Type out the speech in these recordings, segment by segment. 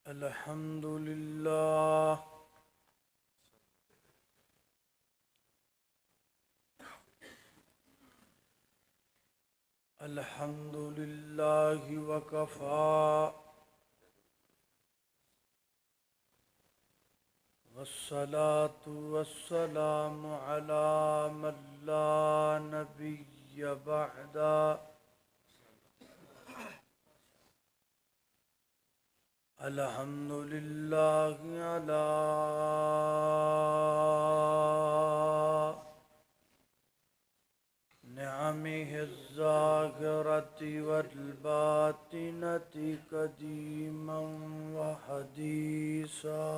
الحمد لله الحمد لله وكفى والصلاة والسلام على من لا نبي بعده الحمد لله على نعمه الظاهرة والباطنة قديما وحديثا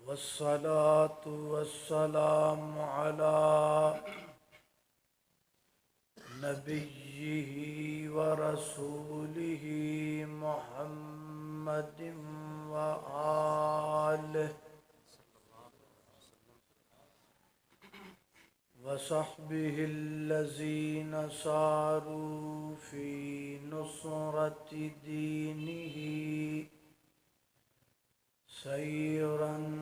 والصلاة والسلام على نبيه ورسوله محمد وآله وصحبه الذين ساروا في نصرة دينه سيرا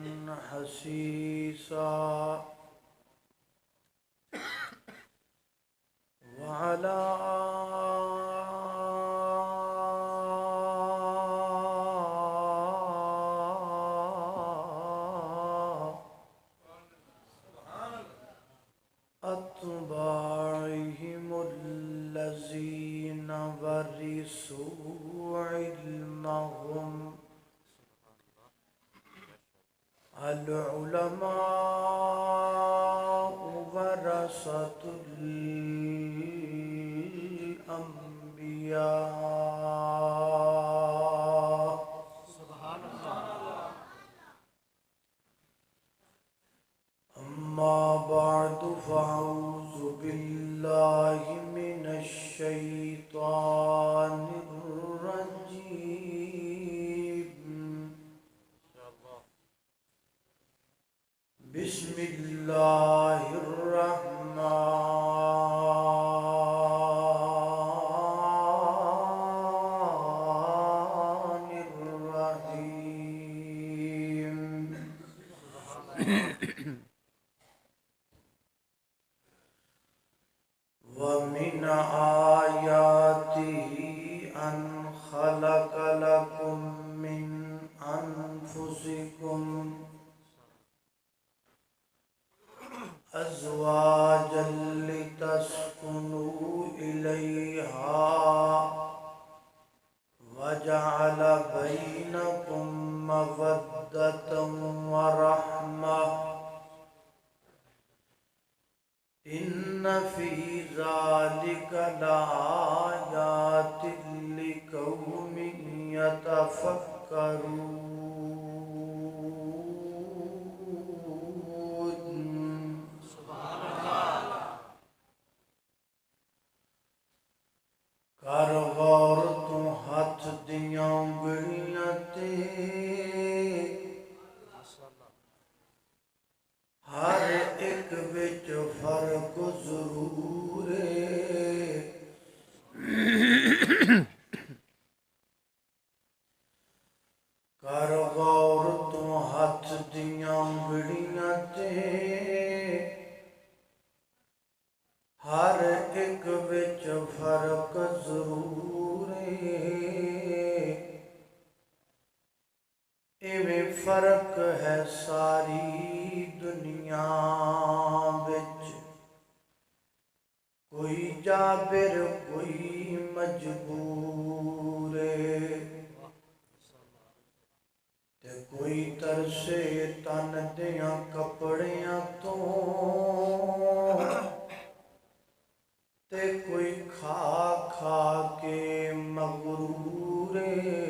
حسيسا وعلى أتباعهم الذين ورثوا علمهم العلماء ورثة الأنبياء سبحان الله أما بعد فأعوذ بالله من الشيطان الرجيم بسم الله الرحمن الرحيم ومن آياته أن خلق لكم من أنفسكم أزواجا لتسكنوا إليها وجعل بينكم مودة ورحمة إن في ذلك لآيات لقوم يتفكرون کر غور تو ہاتھ دیاں انگلیاں تے ہر ایک وچ فرق ضرور ہے کر غور تو ہاتھ دیاں انگلیاں تے ہر ایک وچ فرق ضرور ہے ایویں فرق ہے ساری دنیا وچ کوئی جابر کوئی مجبور ہے تے کوئی ترسے تن دیاں کپڑیاں تو تے کوئی کھا کھا کے مغرور ہے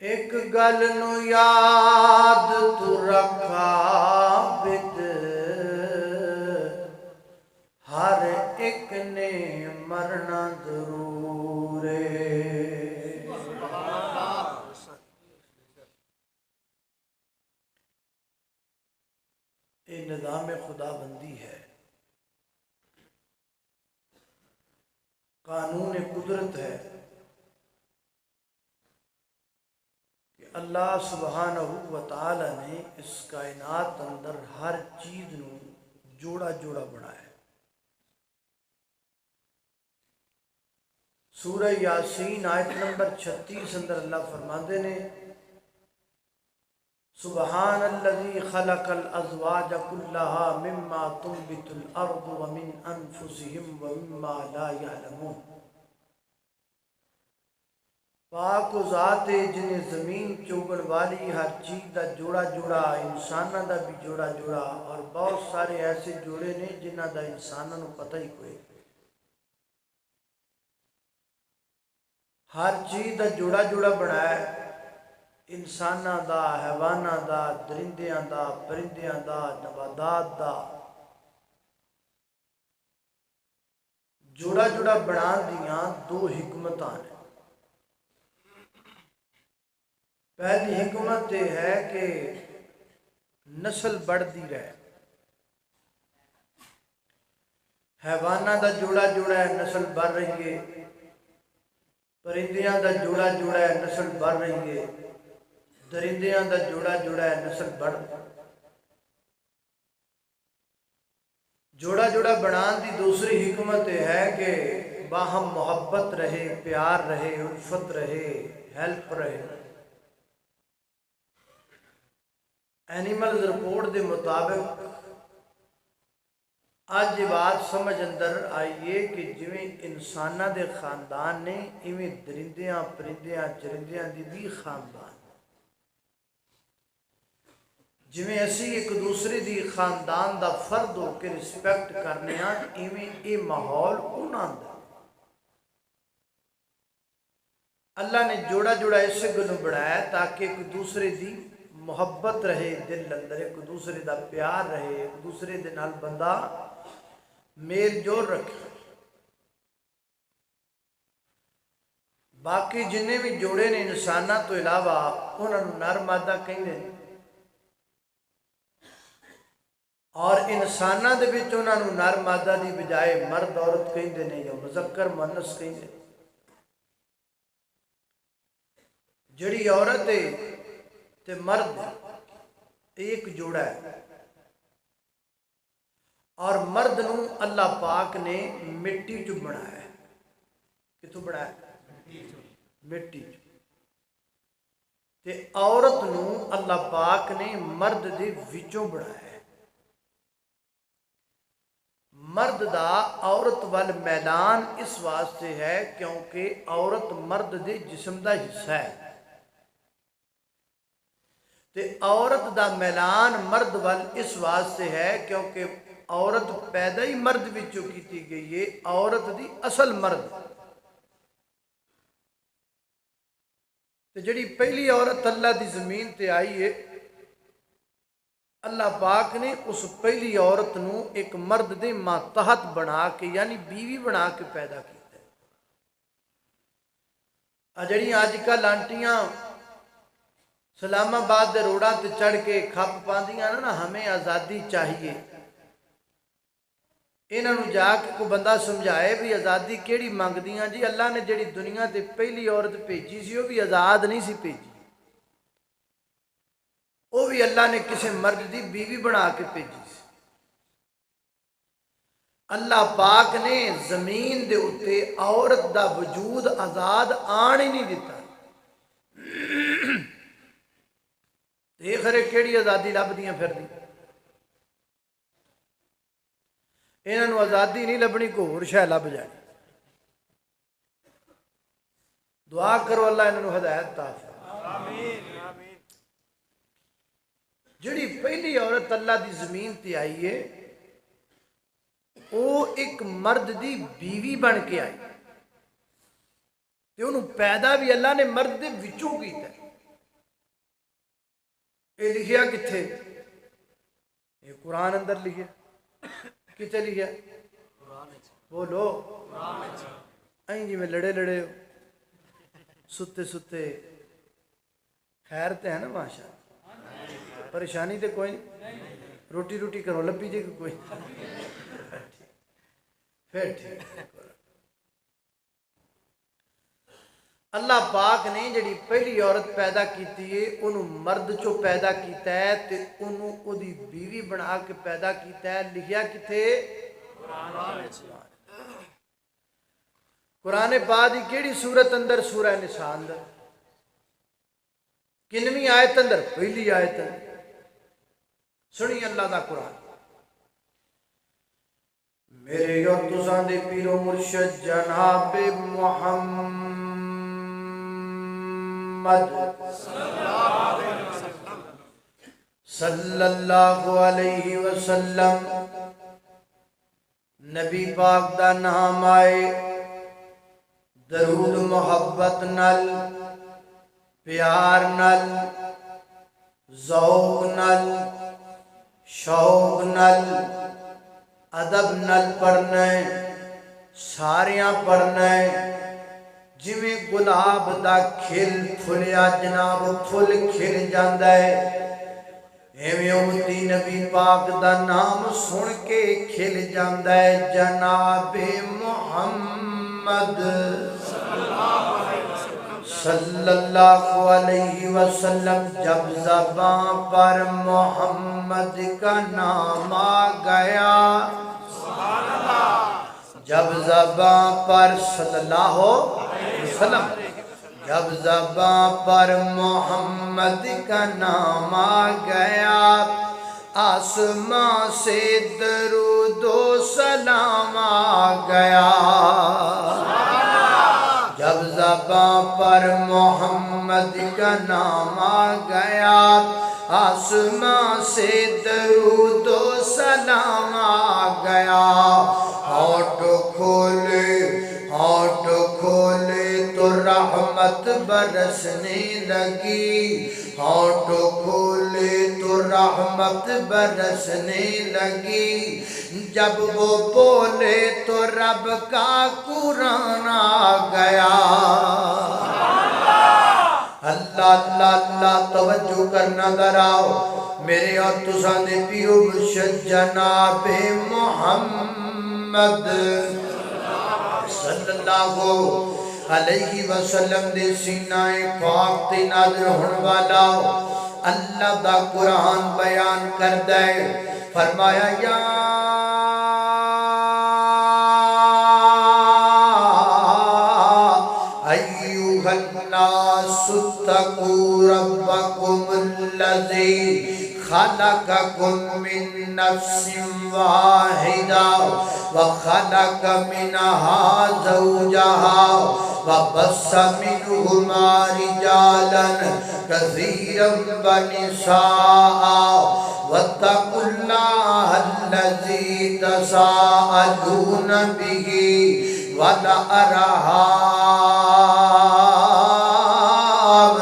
ایک گل نو یاد تو رکھا بد ہر ایک نے مرنا ضرور ہے یہ نظام خدا بندی ہے، قانون قدرت ہے کہ اللہ سبحانہ و تعالی نے اس کائنات اندر ہر چیز نو جوڑا جوڑا بنایا ہے۔ سورہ یاسین آیت نمبر 36 اندر اللہ فرماندے نے سبحان الذی خلق الازواج کلھا مما تنبت الارض ومن انفسهم ومما لا يعلمون۔ پاک و ذات ہے جنہیں زمین چوگن والی ہر چیز دا جوڑا جوڑا، انسانہ دا بھی جوڑا جوڑا، اور بہت سارے ایسے جوڑے نے جنہ دا انسانہ نو پتہ ہی کوئی، ہر چیز دا جوڑا جوڑا بنایا ہے، انسانہ دا، حیوانہ دا، درندیاں دا، پرندیاں دا، نباتات دا، جوڑا جوڑا بنا دیاں دو حکمتاں ہیں۔ پہلی حکمت یہ ہے کہ نسل بڑھتی رہے، حیوانہ دا جوڑا جوڑا ہے، نسل بڑھ رہی ہے، پرندیاں دا جوڑا جوڑا ہے، نسل بڑھ رہی ہے، درندیاں دا جوڑا جوڑا ہے، نسل بڑھ رہی ہے۔ جوڑا جوڑا بنان دی دوسری حکمت یہ ہے کہ باہم محبت رہے، پیار رہے، الفت رہے، ہیلپ رہے۔ اینیملز رپورٹ دے مطابق آج یہ بات سمجھ اندر آئیے کہ جویں انسانہ دے خاندان نے ایویں درندیاں پرندیاں چرندیاں دی بھی خاندان، جویں اسی ایک دوسرے دی خاندان دا فرد ہو کے رسپیکٹ کرنے ہیں، ایویں اے ماحول انہاں دا اللہ نے جوڑا جوڑا اسے گنو بڑھایا تاکہ ایک دوسرے دی محبت رہے، دل اندر ایک دوسرے دا پیار رہے، ایک دوسرے دے نال بندہ میل جوڑ رکھے۔ باقی جنہیں بھی جوڑے نے انسانہ تو علاوہ انہوں نے نر مادہ کہیں، اور انسانہ دے وچ انہوں نے نر مادہ دی بجائے مرد عورت کہیں نے یا مذکر مؤنث کہیں۔ جڑی عورت ہے تے مرد ایک جوڑا ہے، اور مرد نو اللہ پاک نے مٹی چو بنایا ہے۔ کتوں بنایا ہے؟ مٹی چو۔ تے عورت نو اللہ پاک نے مرد دے وچوں بنایا ہے۔ مرد دا عورت وال میدان اس واسطے ہے کیونکہ عورت مرد دے جسم دا حصہ ہے، تے عورت دا میلان مرد وال اس واسطے ہے کیونکہ عورت پیدا ہی مرد وچوں کیتی گئی ہے، عورت دی اصل مرد۔ تے جڑی پہلی عورت اللہ دی زمین تے آئی ہے، اللہ پاک نے اس پہلی عورت نو ایک مرد دے ماتحت بنا کے یعنی بیوی بنا کے پیدا کیتا ہے۔ جڑی آج کل آنٹیاں سلام آباد دے روڑا تے چڑھ کے کھپ پاندیاں نا ہمیں آزادی چاہیے، انہاں نو جا کے کوئی بندہ سمجھائے بھی آزادی کیڑی مانگ دیاں جی؟ اللہ نے جڑی دنیا تے پہلی عورت بھیجی سی وہ بھی آزاد نہیں سی بھیجی، وہ بھی اللہ نے کسی مرد دی بیوی بنا کے بھیجی سی۔ اللہ پاک نے زمین دے اتے عورت دا وجود آزاد آن ہی نہیں دیتا۔ دیکھ رہے کیڑی آزادی لب دیاں پھر دی، انہاں نو آزادی نہیں لبنی، کو ہور شے لب جائے۔ دعا کرو اللہ انہاں نو ہدایت عطا فرمائے۔ جڑی پہلی عورت اللہ دی زمین تے آئی ہے وہ ایک مرد دی بیوی بن کے آئی، تے انہوں پیدا بھی اللہ نے مرد دے وچوں کیتا ہے۔ یہ لکھیا کتھے؟ یہ قرآن اندر لکھیا کتھے لکھیا؟ بولو این جی میں لڑے لڑے ستے ستے خیر تے ہے نا ماشاء، پریشانی تے کوئی نہیں۔ روٹی روٹی کرو لبی جی کوئی پھر ٹھیک اللہ پاک نے جڑی پہلی عورت پیدا کیتی ہے انہوں مرد چو پیدا کیتا ہے تے انہوں او دی بیوی بنا کے پیدا کیتا ہے لکھیا کتے قرآن پاک دی کیڑی سورت اندر سورہ نساء اندر کنویں آیت اندر پہلی آیت اندر سنی اللہ دا قرآن میرے اور تساں دے پیر و مرشد جناب محمد صلی اللہ علیہ وسلم نبی پاک دا نام آئے درود محبت نل پیار نل ذوق نل شوق نل ادب نل پڑھنا ہے ساریاں پڑھنا ہے جویں گلاب دا کھل پھلیا جناب پھل کھل جاندا ہے ایویں امتی نبی پاک دا نام سن کے کھل جاندا ہے جناب محمد صلی اللہ علیہ وسلم جب زبان پر محمد کا نام آ گیا جب زبان پر صلی اللہ علیہ وسلم جب زبان پر محمد کا نام آ گیا آسمان سے درود و سلام آ گیا جب زبان پر محمد کا نام آ گیا آسمان سے درود و سلام آ گیا ہونٹ کھولے تو رحمت برسنے لگی ہونٹ کھولے تو رحمت برسنے لگی جب وہ بولے تو رب کا قرآن آ گیا اللہ اللہ اللہ توجہ کرنا دراؤ میرے اور تساں دے پیر و مرشد جناب محمد صلی اللہ علیہ وسلم دے سینہ پاک تے نازل ہون والا اللہ دا قرآن بیان کردا ہے فرمایا یا ایھا الناس اتقوا ربکم الذی خلقکم من نفس واحدہ وخلق منها زوجها وبث منهما رجالا كثيرا ونساء واتقوا الله الذي تساءلون به والأرحام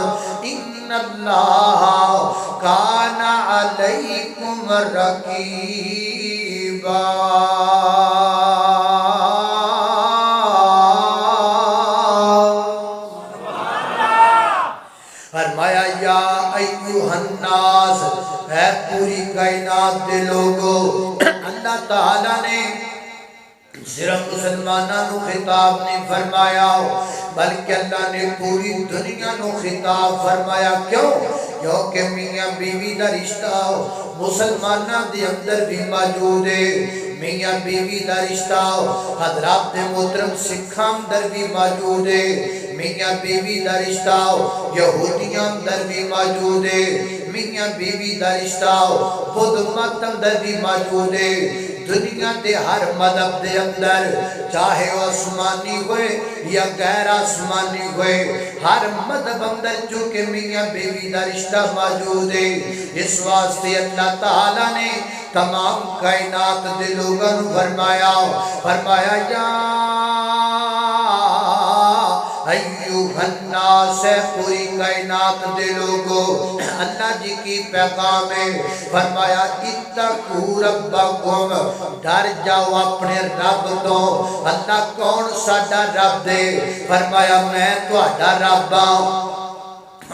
إن الله كان عليكم رقيبا فرمایا یا ایوہ الناس اے پوری کائنات دے لوگو اللہ تعالیٰ نے صرف مسلمانہ نو خطاب نہیں فرمایا بلکہ اللہ نے پوری دنیا نو خطاب فرمایا کیوں؟ کیونکہ میاں بیوی دا رشتہ مسلمانہ دے اندر بھی موجود ہے میاں بیوی دا رشتہ حضرات محترم سکھاں اندر بھی موجود ہے میاں بیوی دا رشتہ یہودیاں اندر بھی موجود ہے میاں بیوی دا رشتہ بدھ مت اندر بھی موجود ہے دنیا دے ہر مذہب دے اندر چاہے وہ آسمانی ہوئے یا غیر آسمانی ہوئے ہر مذہب اندر چونکہ میاں بیوی دا رشتہ موجود ہے اس واسطے اللہ تعالیٰ نے تمام کائنات دے لوگوں فرمایا یا ایوہ الناس پوری کائنات دے لوگو اللہ جی کی پیغام ہے فرمایا اتقوا ربکم ڈر جاؤ اپنے رب تو اللہ کون ساڈا رب دے فرمایا میں تہاڈا رب ہاں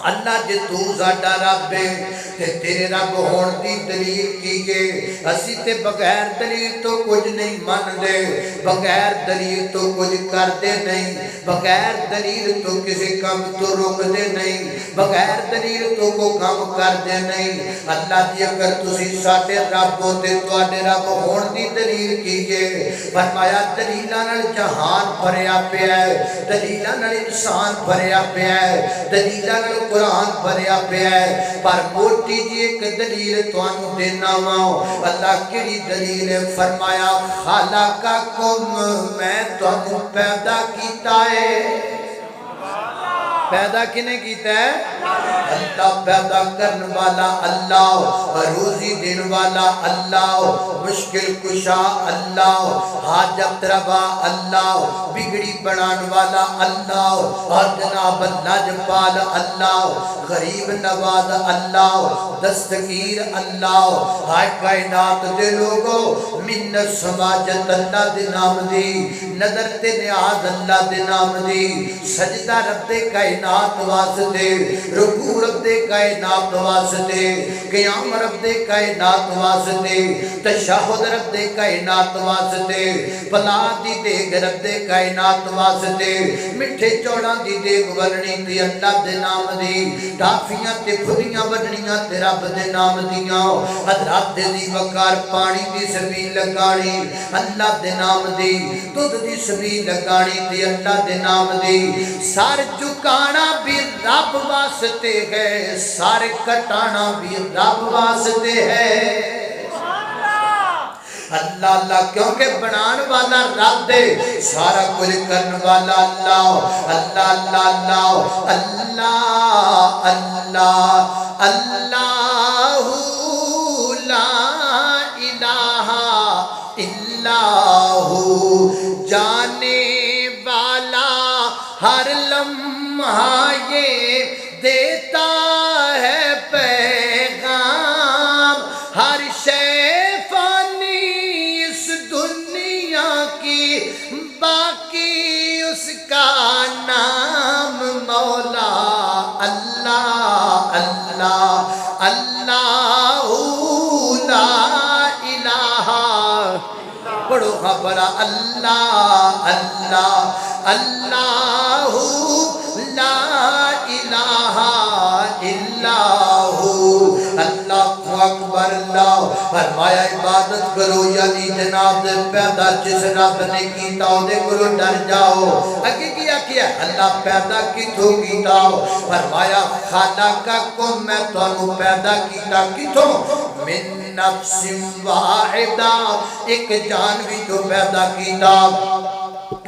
اللہ جے تو ساڈا رب ہے تے تیرے رب ہون دی دلیل کی ہے اسی تے بغیر دلیل تو کچھ نہیں من دے بغیر دلیل تو کچھ کر دے نہیں بغیر دلیل تو کسی کام تو روک دے نہیں بغیر دلیل تو کو کام کر دے نہیں اللہ جی اگر تسی ساڈے رب ہو تے تواڈے رب ہون دی دلیل کی ہے فرمایا دلیلاں نال جہان بھریا پیا ہے دلیلاں نال انسان بھریا پیا ہے دلیلاں نال قرآن بھریا پیا ہے پر موٹی جی ایک دلیل توانو دینا ہوں اللہ کیڑی دلیل ہے فرمایا خالقکم میں توانو پیدا کیتا ہے پیدا کنے کیتا ہے اللہ پیدا کرن والا اللہ روزی دین والا اللہ مشکل کشا اللہ حاجت روا اللہ بگڑی بنان والا اللہ اور جناب لاجپال اللہ غریب نواز اللہ دستگیر اللہ ہائے کائنات دے لوگو منت سماجت اللہ دے نام دی نظر تے نیاز اللہ دے نام دی سجدہ رب دے کائنات واسطے رکوع رب دے کائنات واسطے قیام رب دے کائنات واسطے تشہد رب دے کائنات واسطے پلا دی دیگ رب دے کائنات واسطے مٹھے چوڑاں دی دیگ ورنی تے اللہ دے نام دی ٹافیاں تے پھلیاں ورنیاں تے رب دے نام دیاں حضرات دے دی وقار پانی دی سبیل لگانی اللہ دے نام دی دودھ دی سبیل لگانی تے اللہ دے نام دی سار چکانا بھی رب واسطے ہے سارے کٹانا بھی رب واسطے ہے اللہ اللہ کیونکہ بنان والا رب دے سارا کچھ کرن والا اللہ اللہ اللہ اللہ اللہ اللہ لا الہ الا ہو جانے والا ہر لمحہ یہ دیتا ہے پیغام ہر شے فانی اس دنیا کی باقی اس کا نام مولا اللہ اللہ اللہ لا الہ پڑھو خبر اللہ اللہ اللہ لا الہ الا ہو اللہ اکبر اللہ فرمایا عبادت کرو یعنی جناب دے پیدا جس رب نے کیتا دے کرو ڈر جاؤ اگے کیا اللہ پیدا کیتھوں کیتا فرمایا خالقکم میں تانوں پیدا کیتا کیتھوں من نفس واحدہ ایک جان بھی تو پیدا کیتا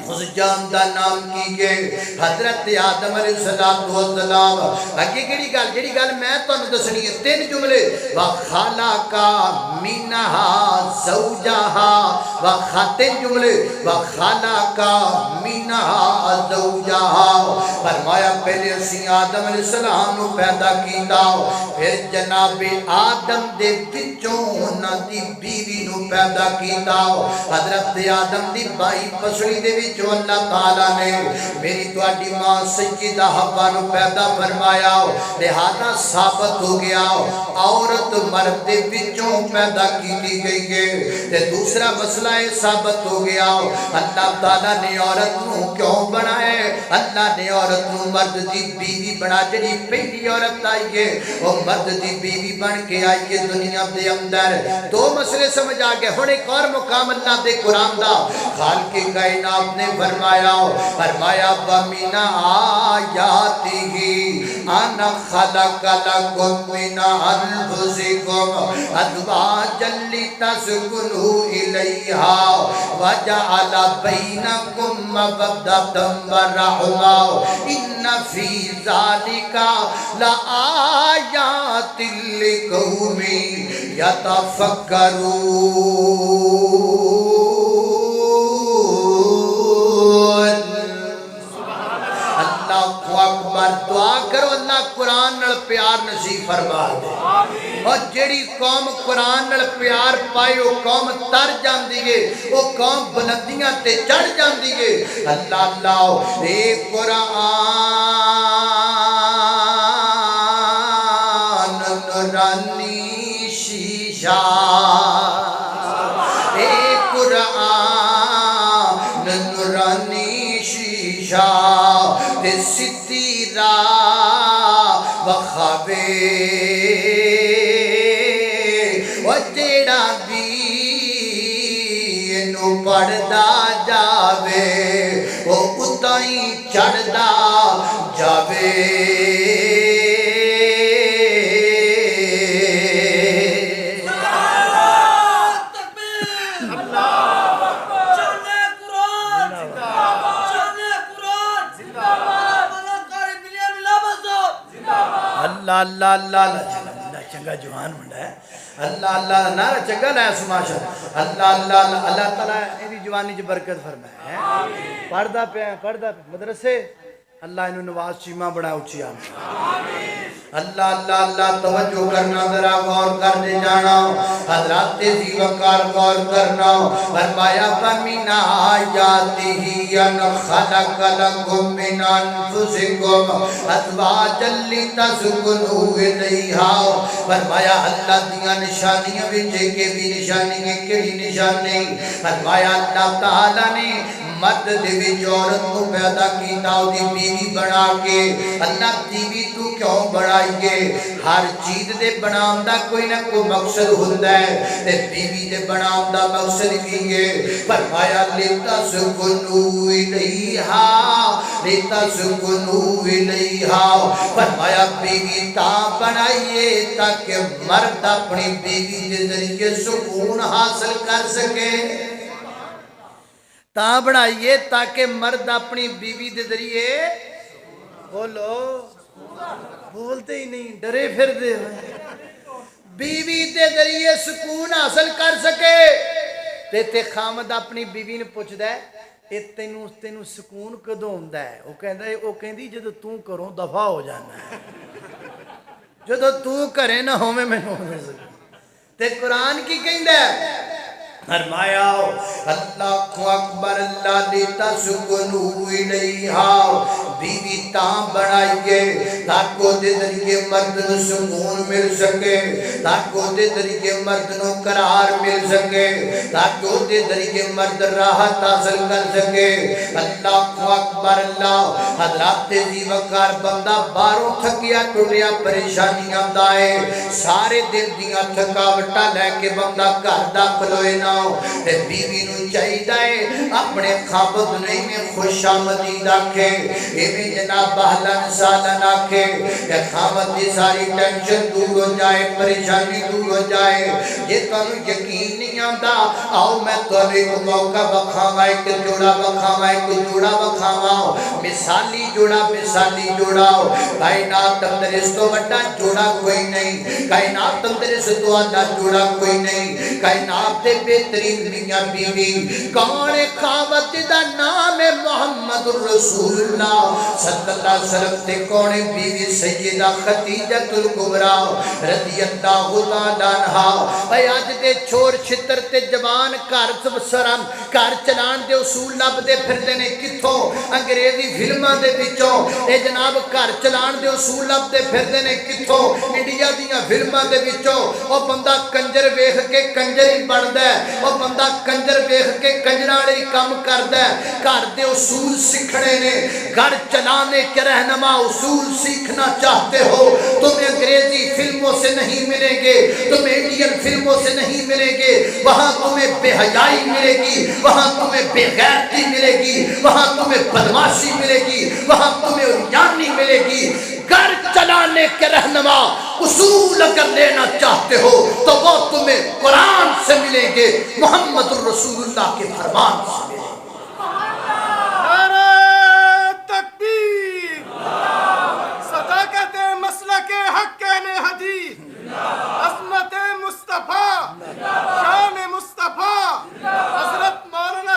اس جان دا نام کی گئے حضرت آدم علیہ السلام اگے جڑی گل میں تانوں دسنی ہے تین جملے وَخَلَقَ مِنْهَا زَوْجَهَا وَخَاتِن جملے وَخَلَقَ مِنْهَا زَوْجَهَا فرمایا پہلے اسی آدم علیہ السلام نو پیدا کیتا پھر جناب آدم دے وچوں انہاں دی بیوی نو پیدا کیتا حضرت آدم دی بائی پسڑی دے جو اللہ تعالیٰ نے میری تواڈی ماں سیدہ حوا نو پیدا فرمایا لہذا ثابت ہو گیا عورت مرد دے وچوں پیدا کیتی گئی ہے تے دوسرا مسئلہ ثابت ہو گیا اللہ تعالیٰ نے عورت نو کیوں بنائے اللہ نے عورت نو مرد دی بیوی بنا جڑی پہلی عورت آئی ہے وہ مرد دی بیوی بن کے آئی ہے دنیا دے اندر دو مسئلے سمجھ آ گئے ہن ایک اور مقام اللہ دے قرآن دا خالق کائنات نے فرمایا وَمِنَ آیَاتِهِ أَنَا خَلَقَ لَكُم مِّنْ أَنفُسِكُمْ أَزْوَاجًا لِتَسْكُنُوا إِلَيْهَا وَجَعَلَ بَيْنَكُم مَّوَدَّةً وَرَحْمَةً إِنَّ فِي ذَلِكَ لَآيَاتٍ لِقَوْمٍ يَتَفَكَّرُونَ دعا کرو اللہ قرآن نال پیار نصیب فرما دے اور جیڑی قوم قرآن نال پیار پائے وہ قوم تر جاندی ہے وہ قوم بلندیاں تے چڑھ جاندی ہے اللہ اللہ اے قرآن نورانی شیشہ اے قرآن نورانی شیشہ تے سدھی راہ وکھاوے او جیڑا بھی اینو پڑھدا جاوے او اتائی چڑھدا جاوے اللہ اللہ اللہ اللہ چنگا جوان منڈا ہے اللہ اللہ نارا چنگا لایا سماشا اللہ اللہ اللہ تعالیٰ ایدی جوانی جو برکت فرمائے پردہ پہ مدرسے اللہ انہوں نواز چیمہ بڑا اچھی آمین اللہ اللہ اللہ توجہ کرنا ذرا غور کر دے جانا حضرات تیزی وقار غور کرنا فرمایا فَمِنْ آیَاتِهِ أَنْ خَلَقَ لَكُم مِّنْ أَنفُسِكُمْ أَزْوَاجًا لِتَسْكُنُوا إِلَيْهَا فرمایا اللہ دیاں نشانیاں وچ کے بھی نشانی ہے کیڑی نشانی فرمایا اللہ تعالیٰ نے مرد دے وچ عورت کو پیدا کیتا او دی بیوی بنا کے اللہ بیوی تو کیوں بنائیے ہر چیز دے بناون دا کوئی نہ کوئی مقصد ہوندا ہے تے بیوی دے بناون دا مقصد کی ہے فرمایا لتسکنوا الیہا لتسکنوا الیہا فرمایا بیوی تا بنائیے تاکہ مرد اپنی بیوی دے ذریعے سکون حاصل کر سکے تا بنائیے تاکہ مرد اپنی بیوی دے ذریعے بولو بولتے ہی نہیں ڈرے پھر دے بیوی دے ذریعے سکون حاصل کر سکے تے خامد اپنی بیوی نے پوچھ دے اے تینوں سکون کدوں ہوندا ہے وہ کہندی جدو تو کروں دفع ہو جانا ہے جدو تو کرے نہ ہوویں مینوں تے قرآن کی کہندا ہے فرمایا اللہ اکبر اللہ لتسکنوا الیہا بیوی تاں بنائیے تاکہ دے ذریعے مرد نو سکون مل سکے تاکہ دے ذریعے مرد نو قرار مل سکے تاکہ دے ذریعے مرد راحت حاصل کر سکے اللہ اکبر اللہ حضرات تیزی وقار بندہ باہروں تھکیا ٹوٹیا پریشانیاں دائے سارے دل دیاں تھکاوٹاں لے کے بندہ گھر داخل ہوئے نہ تے بیوی نو چاہیے اپنے خامد میں خوش آمدید آکھے ایویں جناب اہلاً سالن آکھے کہ خامد دی ساری ٹینشن دور ہو جائے پریشانی دور ہو جائے یہ تانوں یقین نہیں آندا آؤ میں تانوں ایک موقع بکھاواں ایک جوڑا بکھاواں مثالی جوڑا کائنات اندر اس تو بڑا جوڑا کوئی نہیں کائنات اندر اس تو بڑا جوڑا کوئی نہیں کائنات دے بہترین میاں بیوی کون خاوند دا نام ہے محمد رسول اللہ صلی اللہ علیہ وسلم تے کون بیوی سیدہ خدیجہ الکبریٰ رضی اللہ تعالیٰ عنہا اے اج دے چھور چھتر تے جوان گھر چلان دے اصول لبدے پھردے نے کتھوں انگریزی فلماں دے وچوں اے جناب گھر چلان دے اصول لبدے پھردے نے کتھوں انڈیا دیاں فلماں دے وچوں او بندہ کنجر ویکھ کے کنجر ہی بندا ہے او بندہ کنجر ویکھ کے کنجراں والی کام کردا ہے گھر دے اصول سیکھنے نے گھر چلانے کے رہنما اصول سیکھنا چاہتے ہو تمہیں انگریزی فلموں سے نہیں ملیں گے تمہیں انڈین فلموں سے نہیں ملیں گے وہاں تمہیں بے حیائی ملے گی وہاں تمہیں بے غیرتی ملے گی وہاں تمہیں بدماشی ملے گی وہاں تمہیں اریانی ملے گی گھر چلانے کے رہنما اصول اگر لینا چاہتے ہو تو وہ تمہیں قرآن سے ملیں گے محمد الرسول اللہ کے فرمان سے ملیں گے نعرہ تکبیر صداقت مسلک حق کہنے حدیث عظمت مصطفیٰ شان مصطفیٰ حضرت مولانا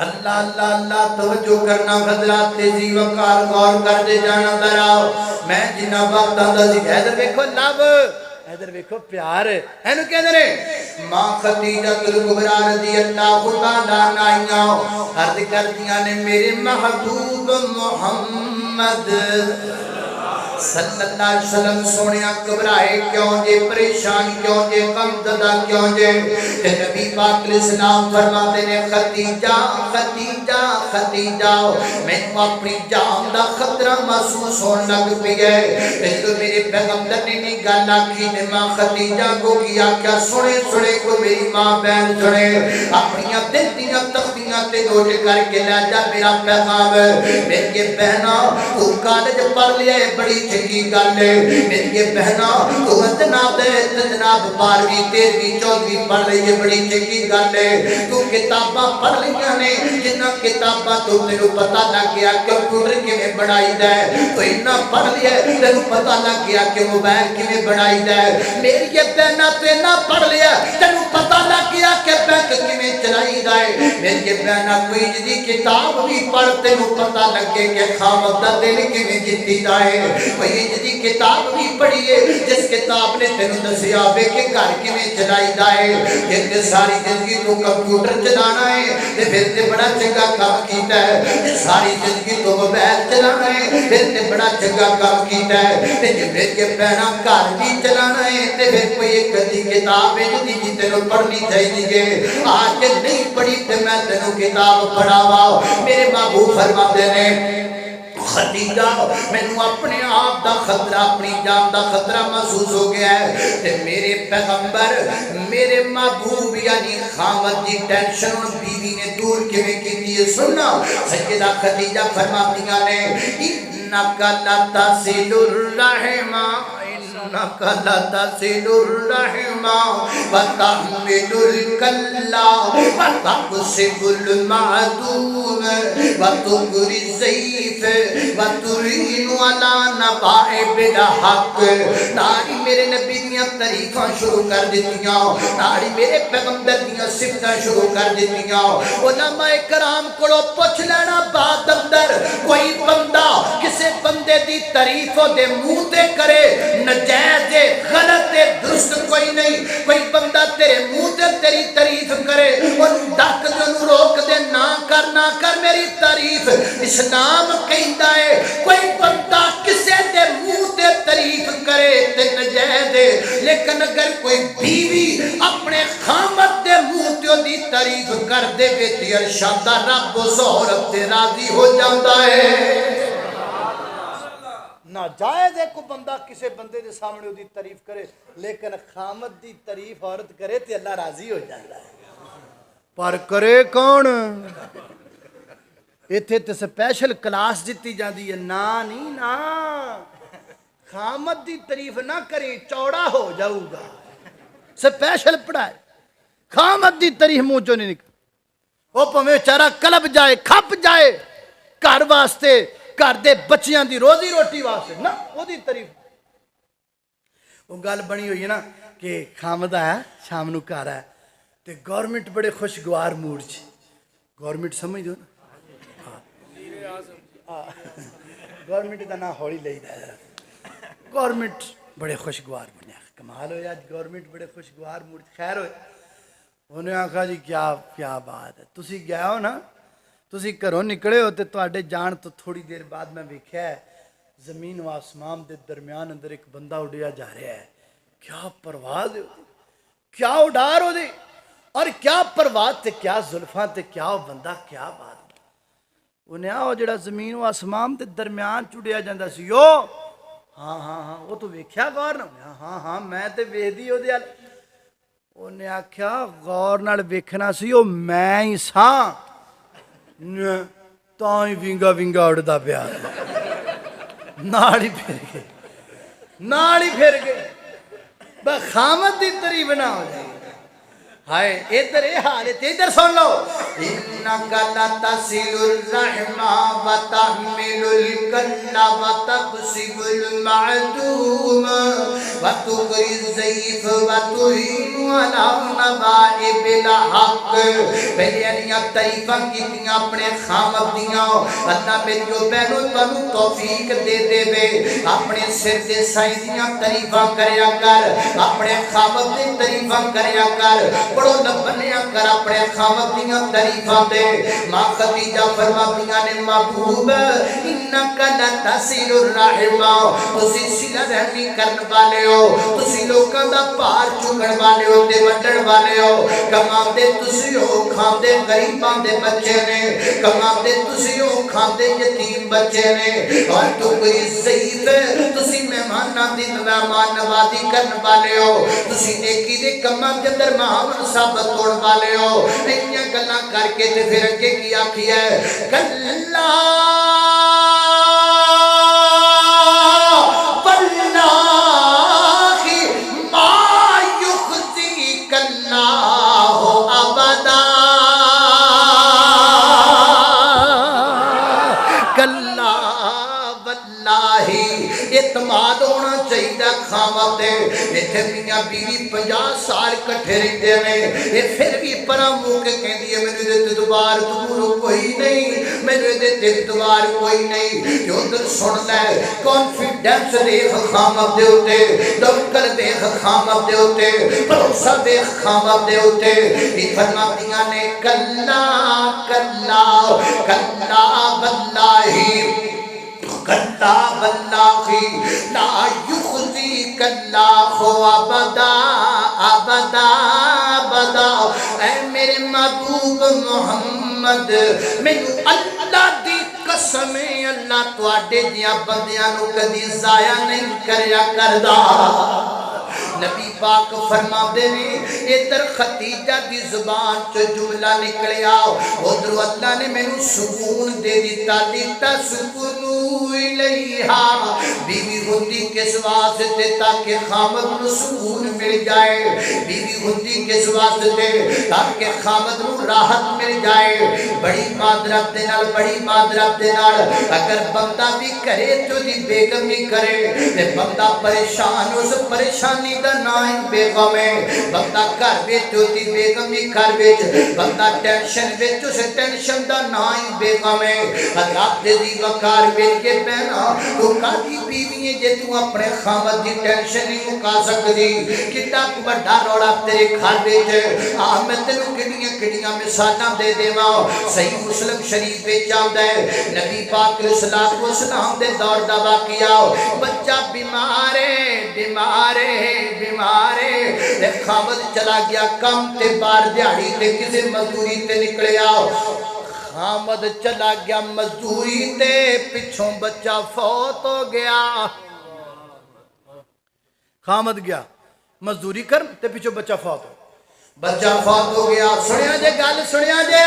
اللہ اللہ اللہ توجہ کرنا حضرات تیزی وقار غور کر دے جانا دراؤ میں جنہ وقت آدھا سی حیدر ویکھو لب حیدر ویکھو پیار اینو کہہ دے رہے ماں خدیجہ الکبریٰ رضی اللہ تعالیٰ عنہا عرض کر دیا نے میرے محبوب محمد صلی اللہ علیہ وسلم سونیا گھبرائے کیوں جے پریشان کیوں جے غم زدہ کیوں جے تے نبی پاک علیہ السلام فرماتے نے خدیجہ خدیجہ خدیجہ میں اپنی جان دا خطرہ محسوس ہون لگ پی گئے تو میرے پیغمبر نے گل آکھی نے ماں خدیجہ کو کیا کیا سنے سنے کو میری ماں بہن سنے اپنی دل دیاں تختیاں تے نوٹ کر کے لے جا میرا پیغام میری بہنا تو کالج پڑھ لیا بڑی چنگی گل ہے میری بہنا تو جناب جناب 12ویں 13ویں 14ویں پڑھ رہی ہے بڑی چنگی گل ہے تو کتاباں پڑھ لیاں نے جنہ کتاباں تو تینو پتہ لگ گیا کمپیوٹر کیویں بنائی دا ہے تو اتنا پڑھ لیا تینو پتہ لگ گیا کہ موبائل کیویں بنائی دا ہے میری بہنا تو اتنا پڑھ لیا تینو پتہ لگ گیا کہ بینک کیویں چلائی دا ہے میری بہنا کوئی جدی کتاب بھی پڑھ تینو پتہ لگے کہ خامد دا دل کیویں جیتی دا ہے کوئی جدی کتاب بھی پڑھیے جس کتاب نے تینو دسیا بے کہ گھر کیویں چلائی دا ہے کہ ساری زندگی تو کمپیوٹر چلانا ہے تے پھر تے بڑا چنگا کام کیتا ہے ساری زندگی تو موبائل چلانا ہے پھر تے بڑا چنگا کام کیتا ہے تے جے پھر کے پہنا گھر بھی چلانا ہے تے پھر کوئی ایک گندی کتاب ہے جدی تینو پڑھنی چاہیے آج نہیں پڑھی تے میں تینو کتاب پڑھاوا میرے محبوب فرماتے ہیں خدیجہ میں نے اپنے آپ دا خطرہ اپنی جان دا خطرہ محسوس ہو گیا ہے تے میرے پیغمبر میرے محبوب یعنی خامد دی ٹینشن اور بیوی نے دور کیویں کیتی ہے سننا سیدہ خدیجہ فرماتیاں نے انکا لتصل الرحم انکا لتصل الرحم وتحمل الکلا وتقسم المعدوم وتقری الضیف وترین علی نبائب الحق ناری میرے نبی دیاں تعریفاں شروع کر دیتیاں ناری میرے پیغمبر دیاں صفتاں شروع کر دیتیاں علماء کرام کولو پوچھ لینا بات اندر کوئی بندہ کسے بندے دی تعریف دے منہ تے کرے نجائز غلط درست کوئی نہیں کوئی بندہ تیرے منہ تے تیری تعریف کرے اور ڈک دے روک دے نہ کر میری تعریف اسلام کہندا ہے کوئی بندہ کسے دے منہ تے تعریف کرے تے نجائز لیکن اگر کوئی بیوی اپنے خامد دے منہ تے دی تعریف کر دے وے تے ارشاد رب زہرت تے راضی ہو جاندا ہے ناجائز ہے کو بندہ کسے بندے دے سامنے وہ دی تعریف کرے لیکن خامد دی تعریف عورت کرے تے اللہ راضی ہو جاتا ہے پر کرے کون ایتھے تے سپیشل کلاس جتی جاندی ہے نا نہیں نا خامد دی تعریف نہ کریں چوڑا ہو جاؤ گا سپیشل پڑھائے خامد دی تعریف منہ چوں نہیں نکل وہ پویں بیچارہ کلب جائے کھپ جائے گھر واسطے گھر دے بچیاں دی روزی روٹی واسطے نہ وہ دی تعریف وہ گل بنی ہوئی ہے نا کہ خامد آیا شام نو گھر آیا تے گورنمنٹ بڑے خوشگوار موڈ چ گورنمنٹ سمجھ دو نا گورنمنٹ دا نام ہولی لئی دا گورنمنٹ بڑے خوشگوار بنیا کمال ہویا گورنمنٹ بڑے خوشگوار موڈ خیر ہوئے انہیں آکھا جی کیا بات ہے تسی گئے ہو نا تسی گھروں نکلے ہو تے تواڈے جان تو تھوڑی دیر بعد میں ویکھیا ہے زمین و آسمان دے درمیان اندر ایک بندہ اڈیا جا رہا ہے کیا پرواز ہے کیا اڈار ہو دی اور کیا پرواز تے کیا زلفاں تے کیا بندہ کیا بات انہیں آؤ جڑا زمین و آسمان دے درمیان چڑیا جاندہ سی یو ہاں وہ تو ویکھیا غور نہ ہاں میں تے ویکھدی او دے انہیں آکھیا غور نال ویکھنا سی او میں ہی ساں تاں ہی ونگا اڑدا پیا نال ہی پھر گئے بس خامد دی تعریف نہ ہو جائے ہائے ادھر اے حال ہے ادھر سن لو انکا لتصل الرحم وتحمل الکلا وتقسم المعدوم وتقری الضیف وتعین علی نبائب الحق حق پہلیاں تعریفاں کیتیاں اپنے خامد دیاں اللہ میری بہنوں تانوں توفیق دے دے وے اپنے سر دے سائیں دیاں تعریفاں کریا کر اپنے خامد دی تعریفاں کریا کر بڑو لبنیا کر اپنے خامد دیاں تعریفاں دے ماں خدیجہ فرماندیاں نے محبوب انکا لتصل الرحم تسی صلہ رحمی کرن والے ہو تسی لوکاں دا پار چکن والے ہو تے وڈن والے ہو کماندے تسی ہو کھاندے غریباں دے بچے نے کماندے تسی ہو کھاندے یتیم بچے نے اور تو کوئی ضعیف ہے تسی مہماناں دی مہمان نوازی کرن والے ہو تسی نیکی دے کماں دے اندر معاون ثابت ہوਣ والے ہو انہاں گلاں کر کے تے پھر اگے کی آکھی ہے کلا اعتماد ہونا چاہیے خامد دے ایتھے میاں بیوی 50 سال کٹھے رہندے نے یہ پھر بھی پرا منہ کے کہندی ہے میرے اعتبار تو کوئی نہیں میرے اعتبار کوئی نہیں جو دل سن لے کانفیڈنس دیکھ خامد دے ہوتے توکل دیکھ خامد دے ہوتے بھروسہ دیکھ خامد دے ہوتے یہ فرماندیاں نے کلا کلا کلا واللہ کلا واللہ لا یخزیک اللہ ابدا ابدا ابدا اے میرے محبوب محمد مینوں اللہ دی قسم اللہ تواڈے دیاں بندیاں نو کدی ضائع نہیں کریا کردا نبی پاک فرما دے نے ادھر خدیجہ دی زبان چ جملہ نکلیا ادھر اللہ نے مینوں سکون دے دیتا دیتا سکون الیہا بیوی ہوندی کس واسطے تاکہ خامد نو سکون مل جائے بیوی ہوندی کس واسطے تاکہ خامد نو راحت مل جائے بڑی معذرت دے نال بڑی معذرت دے نال اگر بندہ بھی کرے تو دی بیگم بھی کرے تے بندہ پریشان اس پریشانی دا نائی بیگم ہے بندہ گھر وچ ہوتی بیگم ہی گھر وچ بندہ ٹینشن وچ اس ٹینشن دا نائی بیگم ہے حضرات دی وقار وچ کے پہنا تو کاتی بیوی ہے جے تو اپنے خامد دی ٹینشن نہیں مکا سکدی کڈا بڑا روڑا تیرے گھر وچ آ میں تینوں کڈیاں مثالاں دے دیواں صحیح مسلم شریف وچ آندا ہے نبی پاک علیہ الصلوۃ والسلام دے دور دا واقعہ بچہ بیمار ہے خامد چلا گیا کم تے بار دیہڑی تے کسے مزدوری تے نکلیا خامد چلا گیا مزدوری تے پچھوں بچہ فوت ہو گیا خامد گیا مزدوری کر تے پچھوں بچہ فوت ہو گیا سنیا جے گل سنیا جے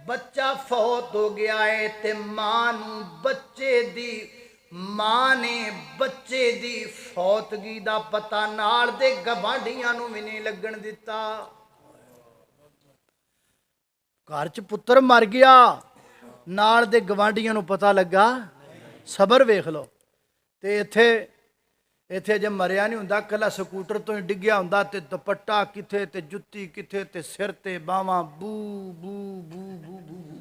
بچہ فوت ہو گیا ہے تے ماں نے بچے دی فوتگی دا پتہ نال دے گوانڈیاں نو بھی نہیں لگن دیتا گھر چ پتر مر گیا نال دے گوانڈیاں نو پتہ لگا صبر ویکھ لو تے ایتھے جے مریا نہیں ہوندا کلا سکوٹر تو ہی ڈگیا ہوندا تے دوپٹہ کتھے تے جُتی کتھے تے سر تے باواں بو بو بو بو بو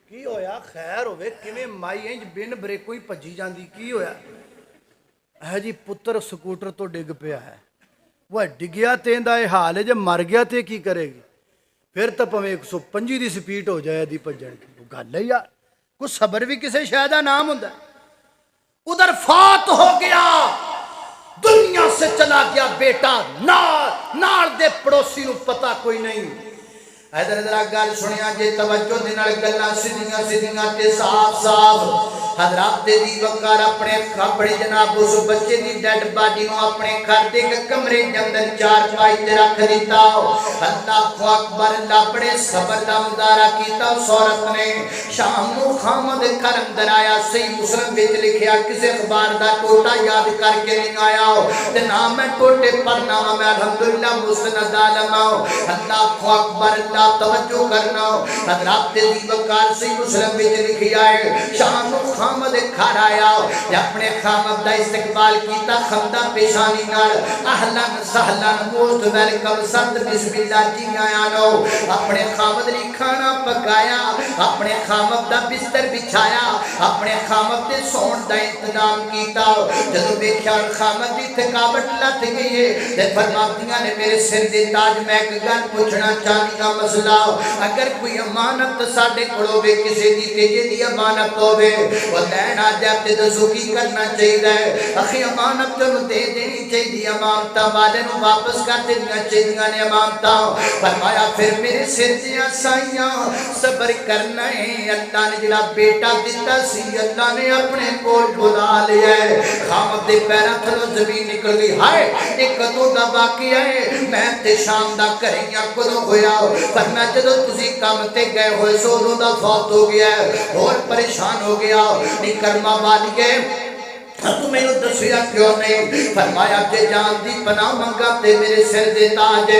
کی ہویا خیر ہوئے کیویں مائی انج بن بریکوں ہی بھجی جاندی کی ہویا ہے جی پتر سکوٹر تو ڈگ پیا ہے وہ ڈگیا تے دا یہ حال ہے جب مر گیا تے کی کرے گی پھر تو پویں 125 دی سپیڈ ہو جائے دی بھجن کی گل ہے یار کچھ صبر بھی کسے شے دا نام ہوندا ادھر فوت ہو گیا دنیا سے چلا گیا بیٹا نال دے پڑوسی نو پتہ کوئی نہیں ادھر گل سنیا جے توجہ دے نال گلاں سیدھیاں تے صاف حضرات دی وقار اپنے جناب اس بچے دی ڈیڈ باڈی نو اپنے گھر دے کمرے دے اندر چار پائی تے رکھ دیتا اللہ اکبر اللہ بڑے صبر دا مظاہرہ کیتا اس عورت نے شام نو خامد گھر اندر آیا صحیح مسلم وچ لکھیا کسے اخبار دا ٹوٹا یاد کر کے نہیں آیا تے نہ میں ٹوٹے پڑھنا میں الحمدللہ مسند عالم اللہ اکبر اللہ حضرات توجہ کرنا حضرات دی وقار سی مسلم وچ لکھیا ہے شام خامد گھر آیا اپنے خامد دا استقبال کیتا خمدہ پیشانی نال اہلن سہلن موسٹ ویلکم سند بسم اللہ جی آیا نو اپنے خامد لی کھانا پکایا اپنے خامد دا بستر بچھایا اپنے خامد دے سون دا انتظام کیتا جدو بیکھیا خامد دی تھکاوٹ لت گئی ہے تے فرماندیاں نے میرے سر دے تاج میں ایک گل پوچھنا چاہنی کا مسئلہ اگر کوئی امانت ساڈے کول ہوے کسے دی تیجے دی امانت ہوے او لینا جب تے دسو کی کرنا چاہیے اخی امانت نوں دے دینی چاہیے امانتاں والے نوں واپس کر دینی چاہیے نے امانتاں فرمایا پھر میرے سر دیاں سائیاں صبر کرنا ہے اللہ نے جڑا بیٹا دتا سی اللہ نے اپنے کول بلا لیا ہے خامد دے پیراں تھلوں زمین نکل گئی ہائے ایک کدوں دا واقعہ ہے میں تے شام دا کریاں کدوں ہویا پر میں جدوں تسی کام تے گئے ہوئے سو اودوں دا فوت ہو گیا ہے اور پریشان ہو گیا نی کرما والیے تو میں نے دسیا کیوں نہیں فرمایا کہ جان دی پناہ منگا تے میرے سر دے تاج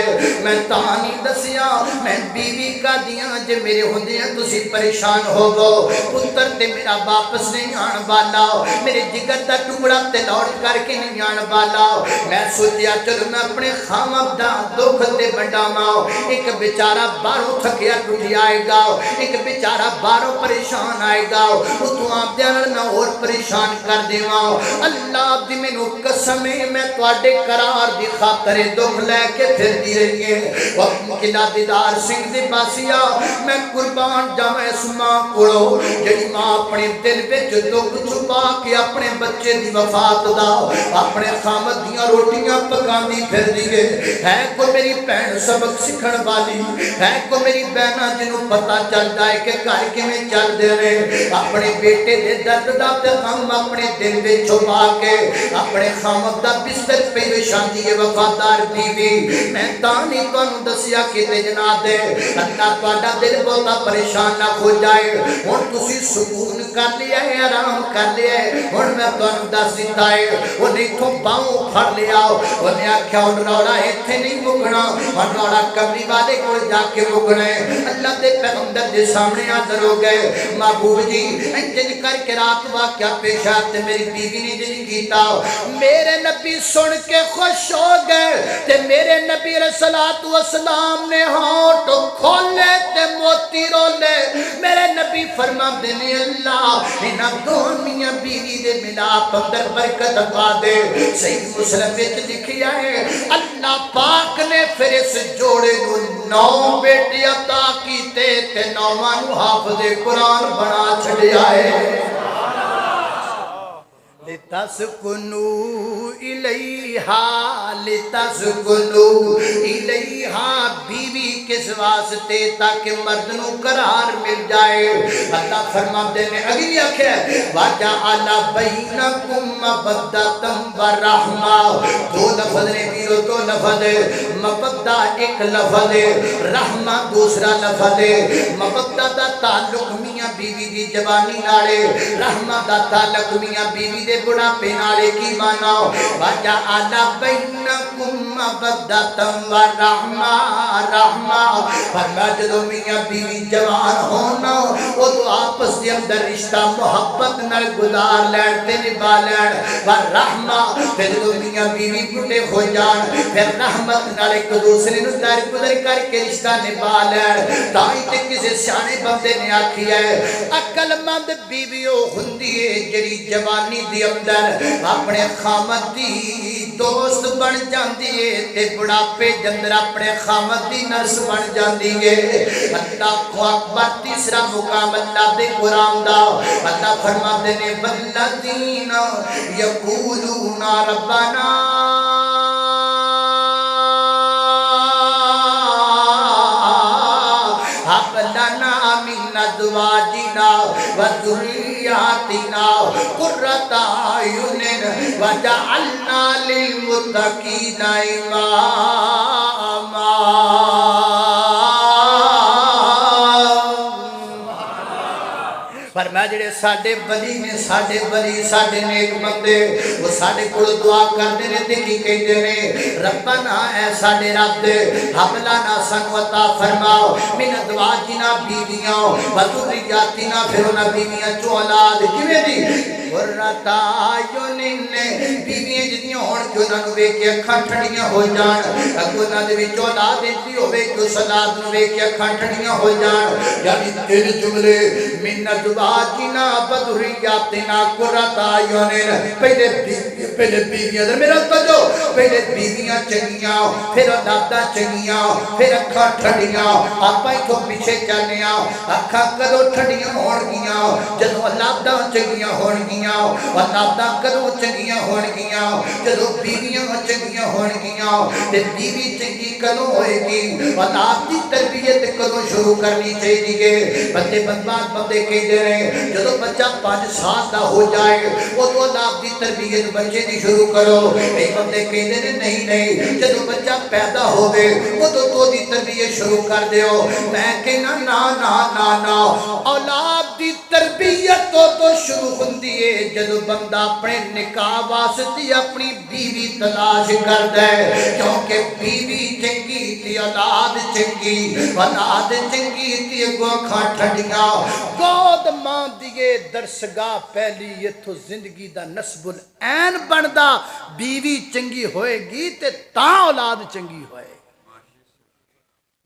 میں تانی دسیا میں بیوی کا دیاں جے میرے ہوندیاں تسی پریشان ہو گو پتر تے میرا واپس نہیں آن والا میرے جگر دا ٹکڑا تے لوٹ کر کے نہیں آن والا میں سوچیا چلو میں اپنے خامد دا دکھ تے بنڈاواں ایک بیچارہ باہروں تھکیا ٹوٹی آئے گا ایک بیچارہ باہروں پریشان آئے گا اتوں آپ دے نال میں اور پریشان کر دیواں اللہ دی مینوں قسم ہے میں تواڈے قرار دی خاطر دکھ لے کے پھردی رہی ہے وقت قلعہ دیدار سنگھ دی باسیا میں قربان جاواں اس ماں کولو جڑی ماں اپنے دل وچ دکھ چھپا کے اپنے بچے دی وفات دا اپنے خامد دیاں روٹیاں پکاندی پھردی ہے کوئی میری بہن سبق سکھن والی ہے کوئی میری بہنا جنوں پتہ چل جائے کہ گھر کیویں چل دے نے اپنے بیٹے دے درد دا تے غم اپنے دل وچ چھپا کے اپنے خامد دا بستر پہ وشاندی ہے وفادار بیوی میں تانی تانوں دسیا کیتے جناب دے اللہ تہاڈا دل بہتا پریشان نہ ہو جائے ہن تسی سکون کر لیا ہے آرام کر لیا ہے ہن میں تانوں دس دتا ہے او ایتھوں باہوں پھڑ لیا او نے آکھیا ہن روڑا ایتھے نہیں مکنا ہن روڑا کملی والے کول جا کے مکنا ہے اللہ دے پیغمبر دے سامنے حاضر ہو گئے محبوب جی انج کر کے رات واقعہ پیش آتے میری بیوی نے جن کیتا میرے نبی سن کے خوش ہو گئے تے میرے نبی رسالات والسلام نے ہونٹ کھولے تے موتی رولے میرے نبی فرماندے نے اللہ انہاں دو میاں بیوی دے ملاپ اندر برکت پا دے صحیح مسلم وچ لکھیا ہے اللہ پاک نے پھر اس جوڑے نو 9 بیٹے عطا کیتے تے 9واں نو حافظ قرآن بنا چھڈیا ہے لِتَسْكُنُوا إِلَيْهَا لِتَسْكُنُوا إِلَيْهَا بیوی کس واسطے تاکہ مرد نو قرار مل جائے اللہ فرماتے ہیں اگلی آنکھ ہے وَجَعَلَ بَيْنَكُمْ مَبَدَّةً وَرَحْمَةً دو لفظ نے بیرو دو لفظ مبدہ ایک لفظ رحمہ دوسرا لفظ مبدہ دا تعلق میاں بیوی دی جوانی نالے رحمہ دا تعلق میاں بیوی دے بڑا پینالے کی مانا وَجَعَلَ بَيْنَكُمْ مَبَدَّةً وَرَحْمَةً رحمہ فرما جدو میاں بیوی جوان ہونا وہ تو آپس دے اندر رشتہ محبت نال گزار لین تے نبا لین ورحمہ پھر جدو میاں بیوی بڑے ہو جان پھر رحمت نال ایک دوسرے نو در گزر کر کے رشتہ نبا لین تائی تے کسے سیانے بندے نے آکھی ہے عقل مند بیویوں ہوندی ہے جڑی جوانی دی اندر اپنے خامد دی دوست بن جاندی ہے تے بڑھاپے جندر اپنے خامد دی نرس بن جاندی ہے اللہ کو اکبر تیسرا مقام اللہ دے قرآن دا اللہ فرماتے نے والذین یقولون ربنا هب لنا من ازواجنا وذرياتنا قرة اعين وجعلنا للمتقين اماما فرمایا جڑے ساڈے ولی نے ساڈے ولی ساڈے نیک بندے وہ ساڈے کول دعا کردے نے تے کی کہندے نے ربنا اے ساڈے رب حب لنا سانو عطا فرماؤ من ازواجنا بیویاں و ذریاتنا پھر انہاں بیویاں چوں اولاد کیویں دی قرۃ اعین نے بیویاں جدیاں ہون کہ انہاں نوں ویکھ کے اکھاں ٹھنڈیاں ہو جان اگوں انہاں دے وچ اولاد دی ہوے کہ اس اولاد نوں ویکھ کے اکھاں ٹھنڈیاں ہو جان یعنی تین جملے من ازواجنا و ذریاتنا قرۃ اعین پہلے بیویاں در میرا توجہ پہلے بیویاں چنگیاں پھر اولاداں چنگیاں پھر اکھاں ٹھنڈیاں آپا ایتھوں پیچھے چلنے اکھاں کدوں ٹھنڈیاں ہون گیاں جدوں اولاداں چنگیاں ہون گیاں اولاداں کدوں چنگیاں ہون گیاں جدوں بیویاں چنگیاں ہون گیاں تے بیوی چنگی کدوں ہوئے گی اولاد دی تربیت کدوں شروع کرنی چاہیے بندے بندے کہندے نے جدوں بچہ 5 سال دا ہو جائے اودوں اولاد دی تربیت بچے دی شروع کرو اے بندے کہندے نے نہیں جدوں بچہ پیدا ہوے اودوں تو دی تربیت شروع کر دیو میں کہنا نا اولاد دی تربیت تو شروع ہوندی ہے جدوں بندہ اپنے نکاح واسطے اپنی بیوی تلاش کردا ہے کیونکہ بیوی چنگی تے اولاد چنگی تے اگوں کھا ٹھنڈیاں گود ماں دیے درسگاہ پہلی ایتھوں زندگی دا نسب العین بندا بیوی چنگی ہوئے گی تے تاں اولاد چنگی ہوئے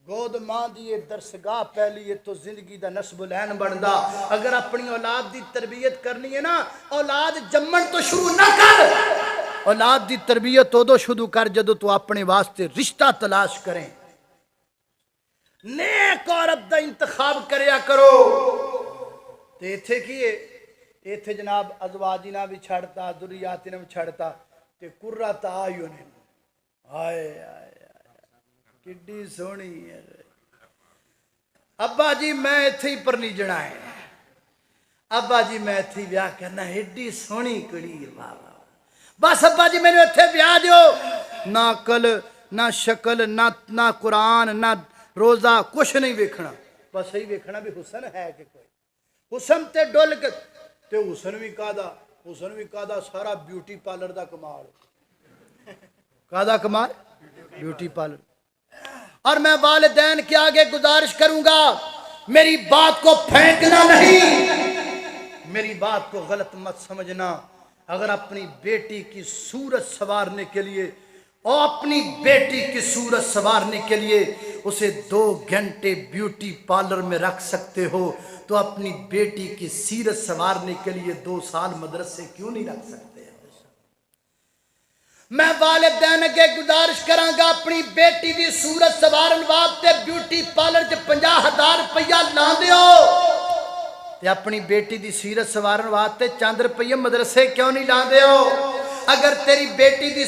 گود ماں دی درسگاہ پہلی تو زندگی دا نسب العین بندا اگر اپنی اولاد دی تربیت کرنی ہے نا اولاد جمن تو شروع نہ کر اولاد دی تربیت تو شروع کر جدو تو اپنے واسطے رشتہ تلاش کریں نیک عورت دا انتخاب کریا کرو تے ایتھے کیے ایتھے جناب ازواجنا بھی چھڑتا ذریاتنا بھی چھڑتا تے قرۃ اعین ہائے کڈی سونی ہے ابا جی میں ایتھے ہی پرنی جنا ہے ابا جی میں ایتھے بیاہ کرنا ایڈی سونی کڑی ہے بابا بس ابا جی میں نے ایتھے بیاہ دیو نہ عقل نہ شکل نہ قرآن نہ روزہ کچھ نہیں ویکھنا بس یہی ویکھنا بھی حسن ہے کہ کوئی حسن تے ڈول کے تے حسن بھی کادا سارا بیوٹی پارلر دا کمال کادا کمال بیوٹی پارلر اور میں والدین کے آگے گزارش کروں گا میری بات کو پھینکنا نہیں میری بات کو غلط مت سمجھنا اگر اپنی بیٹی کی صورت سنوارنے کے لیے اور اپنی بیٹی کی صورت سنوارنے کے لیے اسے 2 گھنٹے بیوٹی پارلر میں رکھ سکتے ہو تو اپنی بیٹی کی سیرت سنوارنے کے لیے 2 سال مدرسے کیوں نہیں رکھ سکتے میں والدین کے گزارش کراں گا اپنی بیٹی دی صورت سنوارن واسطے بیوٹی پارلر 50,000 روپیہ لا دیو تے اپنی بیٹی دی سیرت سنوارن واسطے چند روپیے مدرسے کیوں نہیں لا دیو اگر تیری بیٹی دی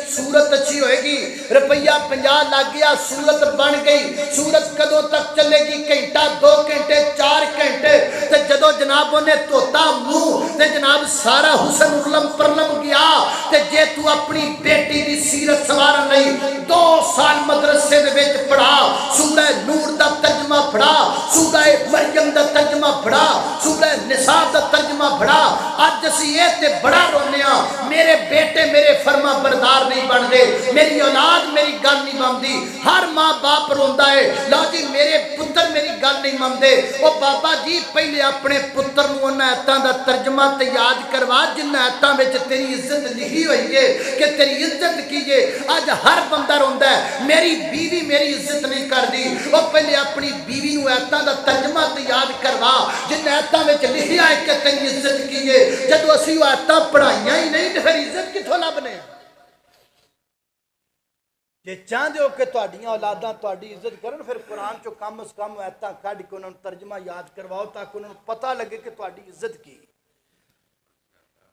صورت اچھی ہوئے گی روپیہ 50 لگ گیا صورت بن گئی صورت کدوں تک چلے گی گھنٹہ 2 گھنٹے 4 گھنٹے تے جدو جناب نے توتا منہ تے جناب سارا حسن ارلم پرلم گیا تے جے تو اپنی بیٹی دی سیرت سنوارن نہیں 2 سال مدرسے دے وچ پڑھا سورہ نور دا ترجمہ پڑھا سورہ مریم دا ترجمہ پڑھا سورہ نساء دا ترجمہ پڑھا اج اسی اے تے بڑا رونے ہاں میرے بیٹے میرے فرما بردار نہیں بن دے میری اولاد میری گل نہیں مندی ہر ماں باپ روندا ہے لو جی میرے پتر میری گل نہیں مندے او بابا جی پہلے اپنے پتر نوں انہاں آیتاں دا ترجمہ تے یاد کروا جنہاں آیتاں وچ تیری عزت لکھی ہوئی ہے کہ تیری عزت کیے اج ہر بندہ روندا ہے میری بیوی میری عزت نہیں کردی او پہلے اپنی بیوی نوں آیتاں دا ترجمہ تے یاد کروا جنہاں آیتاں وچ لکھیا ہے کہ تیری عزت کیے جدوں اسی آیتاں پڑھائیاں ہی نہیں تے پھر عزت کتھوں لبنے جے چاہتے ہو کہ تہاڈیاں اولاداں تہاڈی عزت کرن پھر قرآن چو کم از کم آیتاں کڈھ کے انہاں نوں ترجمہ یاد کرواؤ تاکہ انہاں نوں پتہ لگے کہ تہاڈی عزت کی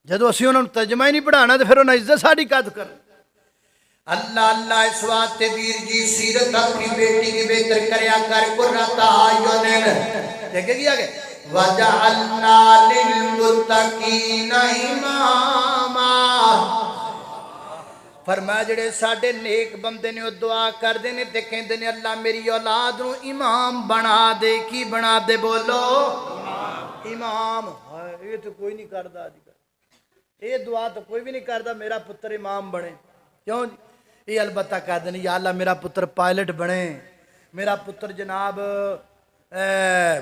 جدوں اسی انہاں نوں ترجمہ ہی نہیں پڑھانا تے پھر انہاں عزت ساڈی کد کرن اللہ اللہ اس واسطے ویر جی سیرت اپنی بیٹی کی بہتر کریا کر قرۃ اعین دیکھے گی آگے وَجَعَلْنَا لِلْمُتَّقِينَ إِمَامًا فرمایا جڑے ساڈے نیک بندے نے دعا کر دے نے تے کہندے نے اللہ میری اولاد نو امام بنا دے کی بنا دے بولو امام ہے یہ تو کوئی نہیں کرتا آج کل یہ دعا تو کوئی بھی نہیں کرتا میرا پتر امام بنے کیوں جی یہ البتہ کہتے ہیں یا اللہ میرا پتر پائلٹ بنے میرا پتر جناب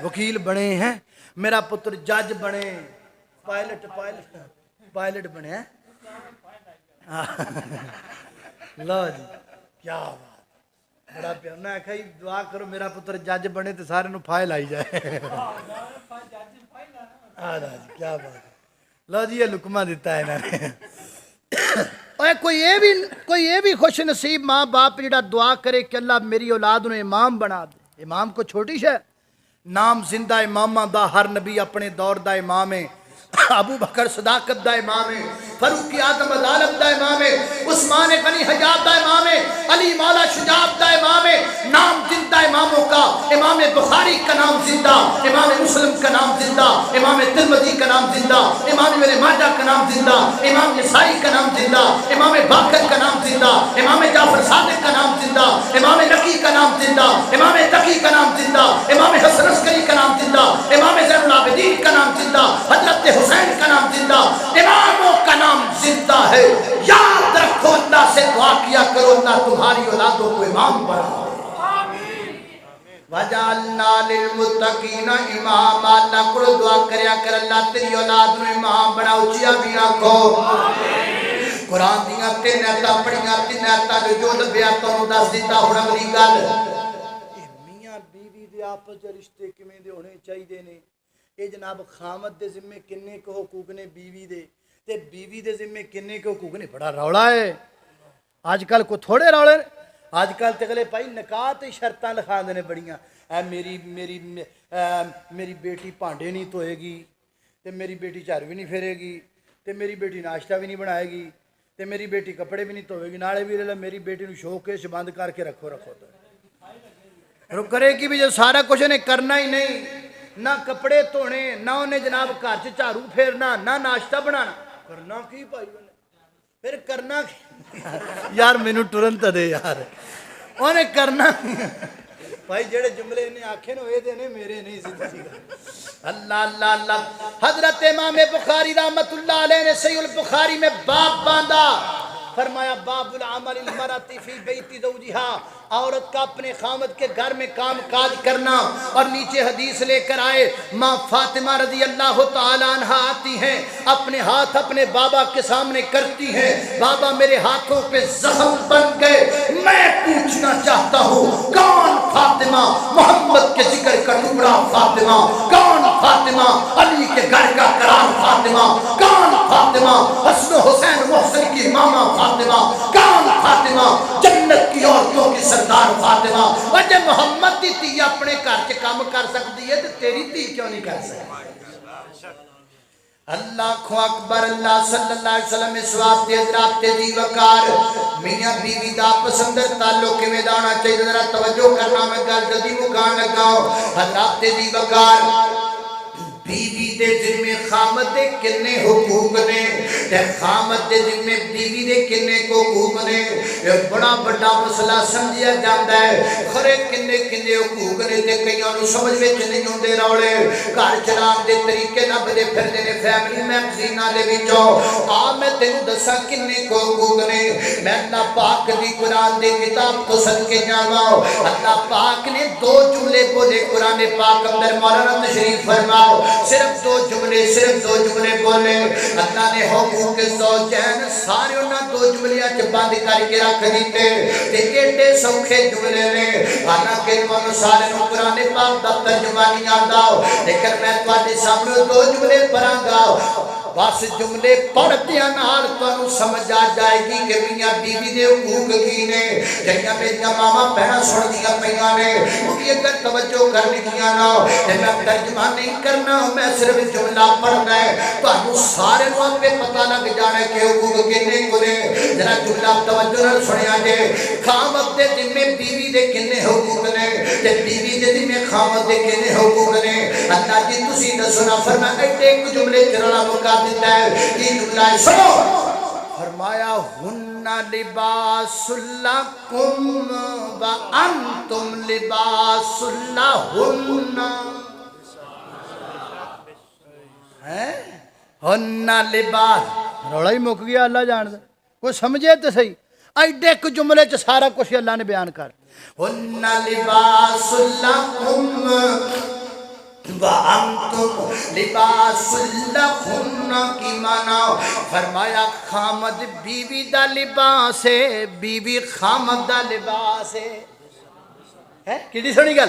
وکیل بنے ہیں میرا پتر جج بنے پائلٹ بنے ہیں لو جی کیا بات بڑا پیار میں آخا جی دعا کرو میرا پتر جج بنے تو سارے فائل آئی جائے کیا بات لو جی یہ لکمہ دیتا ہے انہوں نے کوئی یہ بھی خوش نصیب ماں باپ جڑا دعا کرے کہ اللہ میری اولاد نے امام بنا دے امام کو چھوٹی شے نام زندہ امامہ دا ہر نبی اپنے دور دا امام ہے ابو بکر صداقت دا امام ہے فاروق اعظم عدالت دا امام ہے عثمان غنی حجاب دا امام ہے علی مولا شجاعت دا امام ہے نام زندہ اماموں کا امام بخاری کا نام زندہ امام مسلم کا نام زندہ امام ترمذی کا نام زندہ امام ابن ماجہ کا نام زندہ امام نسائی کا نام زندہ امام باقر کا نام زندہ امام جعفر صادق کا نام زندہ امام نقی کا نام زندہ امام تقی کا نام زندہ امام حسن عسکری کا نام زندہ امام زین العابدین کا نام زندہ حضرت حسین کا نام زندہ اماموں کا نام زندہ ہے یاد رکھو اللہ سے دعا کیا کرو اللہ تمہاری اولادوں کو امام بنا وَجَعَلْنَا لِلْمُتَّقِينَ اماما اللہ کو دعا کریا کر اللہ تیری اولاد کو امام بنا اچیا بھی آنکھو قرآن دیاں تین ایتا پڑھیاں تین ایتا جو لبیا تو دس دیتا ہوں اگلی گل میاں بیوی دے آپس دے رشتے کمیں دے ہونے چاہیے دینے اے جناب خامد دے ذمہ کنے کو حقوق نے بیوی دے تے بیوی دے ذمہ کنے کو حقوق نے بڑا روڑا ہے آج کل کو تھوڑے روڑے آج کل تگلے پائی نکاح تے شرطاں لکھا دینے بڑیاں اے میری بیٹی پانڈے نہیں دھوئے گی تے میری بیٹی چار بھی نہیں پھیرے گی تے میری بیٹی ناشتہ بھی نہیں بنائے گی تے میری بیٹی کپڑے بھی نہیں دھوئے گی نالے بھی لے میری بیٹی نو شوکیش بند کر کے رکھو تو کرے گی بھی جو سارا کچھ انہیں کرنا ہی نہیں نہ کپڑے دھونے نہ انہیں جناب گھر سے جھاڑو پھیرنا نہ ناشتہ بنانا کرنا کی بھائی پھر کرنا یار مینوں ترنت دے یار انہیں کرنا بھائی جڑے جملے انہیں آنکھیں نو دے نے میرے نہیں زندگی اللہ اللہ اللہ حضرت امام بخاری رحمت اللہ علیہ نے صحیح البخاری میں باب باندھا فرمایا باب العمل المرأة فی بیت زوجہا عورت کا اپنے خامد کے گھر میں کام کاج کرنا اور نیچے حدیث لے کر آئے ماں فاطمہ رضی اللہ تعالیٰ عنہ آتی ہیں اپنے ہاتھ اپنے بابا کے سامنے کرتی ہیں بابا میرے ہاتھوں پہ زخم بن گئے میں پوچھنا چاہتا ہوں کون فاطمہ محمد کے ذکر کا ٹکڑا فاطمہ کون فاطمہ علی کے گھر کا قرار فاطمہ کون فاطمہ حسن و حسین محسن کی ماما فاطمہ کون فاطمہ جنت کی عورتوں کی سردار فاطمہ وجہ محمد دی تھی اپنے گھر کے کام کر سکتی ہے تو تیری تھی کیوں نہیں کر سکتی اللہ کو اکبر اللہ صلی اللہ علیہ وسلم اس واسطے حضرات دی وقار میاں بیوی دا پسندر تعلق کے میدانا چاہیے ذرا توجہ کرنا میں گل جلدی مکان لگاؤ حضرات دی وقار بیوی دے ذمہ خامد دے کنے حقوق نے تے خامد دے ذمہ بیوی دے کنے کو حقوق نے یہ بڑا بڑا مسئلہ سمجھیا جاتا ہے خرے کنے کنے حقوق نے تے کئیاں نو سمجھ وچ نہیں ہوندے روڑے گھر چلان دے طریقے نہ بدے پھردے نے فیملی میگزین والے وچوں آ میں تینوں دساں کنے کو حقوق نے میں اللہ پاک دی قرآن دی کتاب تو صدقے جاواں اللہ پاک نے دو جملے بولے قرآن پاک اندر مولانا تشریف فرماؤ صرف دو جملے بولے اللہ نے حقوق زوجین سارے انہاں دو جملیاں چ بند کر کے رکھ دیتے تے ایڈے سوکھے جملے نے حالانکہ انہاں سارے نوں قرآن پاک دا ترجمہ نہیں آندا لیکن میں تواڈے سامنے دو جملے پڑھاں گا بس جملے پڑھ دیا نال تانوں سمجھ آ جائے گی کہ میاں بیوی دے حقوق کی نے جڑیاں میریاں ماما بہناں سندیاں پیاں نے کیونکہ اگر توجہ کر لکھیاں نہ تے میں ترجمہ نہیں کرنا میں صرف جملہ پڑھنا ہے تانوں سارے نوں اپے پتہ لگ جانا ہے کہ حقوق کنے کو نے ذرا جملہ توجہ نال سنیا جے خامد دے ذمہ بیوی دے کنے حقوق نے تے بیوی دے ذمہ خامد دے کنے حقوق نے اللہ جی تسی دسنا فرمایا ایک جملے چرلا مکا دیتا ہے یہ جملہ ہے سنو فرمایا ہن لباس لکم وانتم لباس لہن ہن لباس رولا ہی مک گیا اللہ جان دے کوئی سمجھے تو صحیح ایڈے ایک جملے چ سارا کچھ اللہ نے بیان کر ہن لباس لکم وَأَنْتُمْ لِبَاسٌ لَهُنَّ کی معنی فرمایا خامد بیوی دا لباس ہے بیوی خامد دا لباس ہے کیڑی سونی گل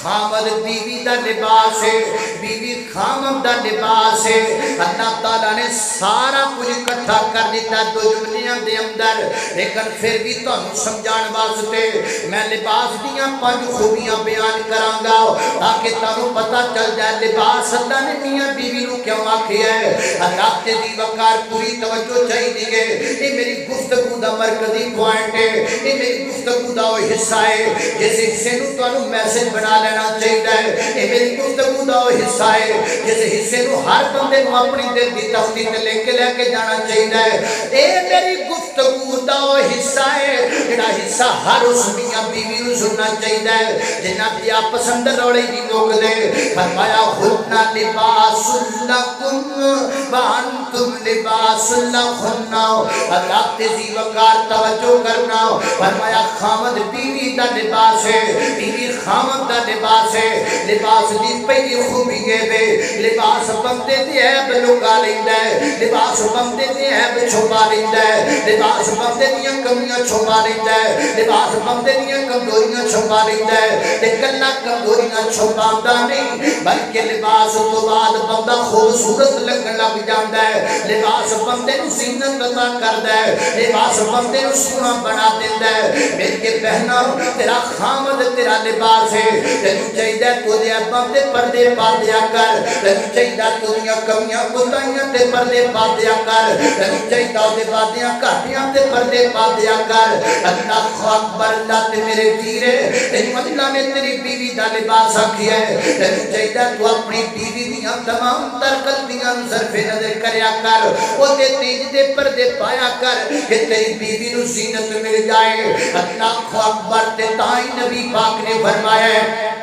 خامد بیوی دا لباس ہے بیوی خامد دا لباس ہے اللہ تعالیٰ نے سارا کچھ اکٹھا کر دیتا دو جملیاں دے اندر لیکن پھر بھی تو سمجھان واسطے میں لباس دیاں 5 خوبیاں بیان کراں گا تاکہ تانوں پتہ چل جائے لباس اللہ نے میاں بیوی نو کیوں آکھیا ہے اللہ تے دی وقار پوری توجہ چاہیے یہ میری گفتگو دا مرکزی پوائنٹ ہے یہ میری گفتگو دا وہ حصہ ہے جس حصے نو تانوں میسج بنا لینا چاہیے یہ میری گفتگو دا وہ حصہ ہے جس حصے نو ہر بندے کو اپنی دل دی تختی تے لے کے جانا چاہیے اے میری گفتگو دا وہ حصہ ہے جڑا حصہ ہر اس میاں بیوی نو سننا چاہیے جنہاں دی پسند روڑی دی موک دے فرمایا ہن لباس لکم وانتم لباس لہن اللہ تیزی وقار توجہ کرنا فرمایا خامد بیوی دا لباس ہے بیوی خامد دا لباس ہے لباس دی پہلی خوبی ہے بے لباس بندے دی عیب لکا لیندہ ہے لباس بندے دی عیب چھپا لیندہ ہے لباس بندے دی کمیاں چھپا لیندہ ہے لباس بندے دی کمزوریاں چھپا لیندہ ہے لیکن نہ کمزوریاں چھپاندہ نہیں بلکہ لباس تو بعد بندہ خوبصورت لگن لگ جاندہ ہے لباس بندے نو زینت عطا کردہ ہے لباس بندے نو سونا بنا دیندہ ہے میرے کے بہنا تیرا خامد تیرا لباس ہے تینو چاہیے تو دیا بندے پردے پا دیا کر تینو چاہیے تو دیا کمیاں کتائیاں تے پردے پا دیا کر تینو چاہیے تو دے بادیاں کھاٹیاں تے پردے پا دیا کر اللہ اکبر اللہ تے میرے تیرے تینو اللہ نے تیری بیوی دا لباس آکھی ہے تینو چاہیے تو اپنی بیوی دیاں تمام ترکل دیاں صرف نظر کریا کر وہ دے تیج دے پردے پایا کر کہ تیری بیوی نو زینت مل جائے اللہ اکبر تے تائیں نبی پاک نے فرمایا ہے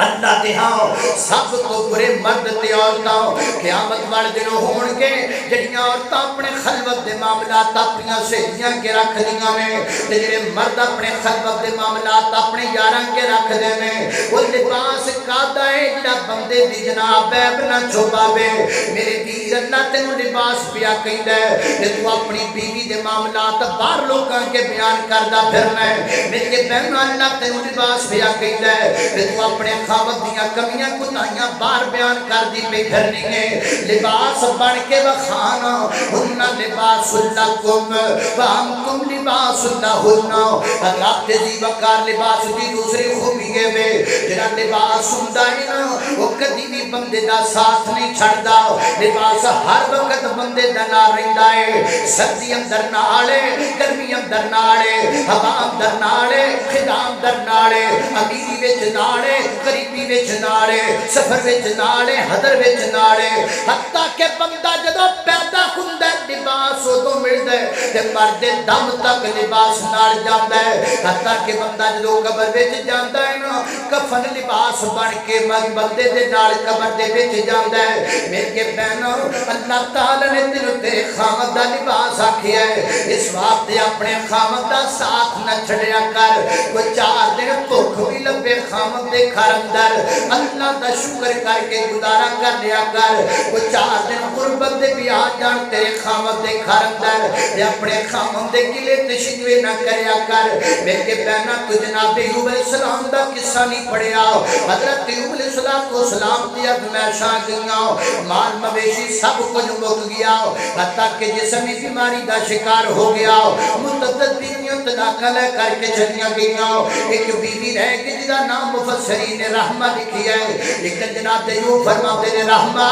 اللہ تے ہاں سب تو برے مرد تے عورتاں قیامت والے دنوں ہون گے جڑیاں عورتاں اپنے خلوت دے معاملات اپنیاں سہیلیاں کے رکھ دیاں میں تے جڑے مرد اپنے خلوت دے معاملات اپنے یاراں کے رکھ دے میں وہ لباس کادا ہے جڑا بندے دی جناب عیب نہ چھپاوے میرے ویر اللہ تینوں لباس پیا کہندا ہے کہ تو اپنی بیوی دے معاملات باہر لوکاں کے بیان کردا پھرنا ہے میرے بہن اللہ تینوں لباس پیا کہندا ہے کہ تو اپنے خامد دیاں کمیاں کتائیاں بار بیان کر دی پہ گھرنی ہے لباس بڑھ کے وخانا ہننا لباس لکم وانتم لباس لہننا اللہ تیزی وقار لباس دی دوسری خوبی ہے بے جنہ لباس سندہ ہے نا وہ کدی بھی بندے دا ساتھ نہیں چھڑدا لباس ہر وقت بندے دا نہ رہندا ہے سردی اندر نالے گرمی اندر نالے ہوا اندر نالے خدا اندر نالے امیری وچ نالے غریبی وچ نالے سفر وچ نالے حضر وچ نالے حتیٰ کہ بندہ جدو پیدا ہوندا ہے لباس ادو ملدا ہے تے مرد دم تک لباس نال جاندا ہے حتیٰ کہ بندہ جدو قبر وچ جاندا ہے نا کفن لباس بن کے بندے دے نال قبر دے وچ جاندا ہے میرے بہنوں اللہ تعالی نے تینوں تیرے خامد دا لباس آکھیا ہے اس واسطے اپنے خامد دا ساتھ نہ چھڑیا کر کوئی 4 دن بھوک بھی لبے خامد دے گھر اندر اللہ دا شکر کر کے گزارا کر لیا کر وہ 4 دن قربت دے بھی آ جان تیرے خامد دے گھر اندر یا اپنے خامد دے گلے تشکوے نہ کریا کر میرے بہنا تو جناب ایوب علیہ السلام دا قصہ نہیں پڑھیا حضرت ایوب علیہ السلام دی ازمائشاں گئیاں مال مویشی سب کچھ مک گیا حتیٰ کہ جسمی بیماری دا شکار ہو گیا متعدد بیویاں طلاق لے کر کے چلیاں گئیاں ایک بیوی رہ کے جدا نام مفسرین نے رحمہ لکھی ہے لیکن جناب ایوب فرماتے نے رحمہ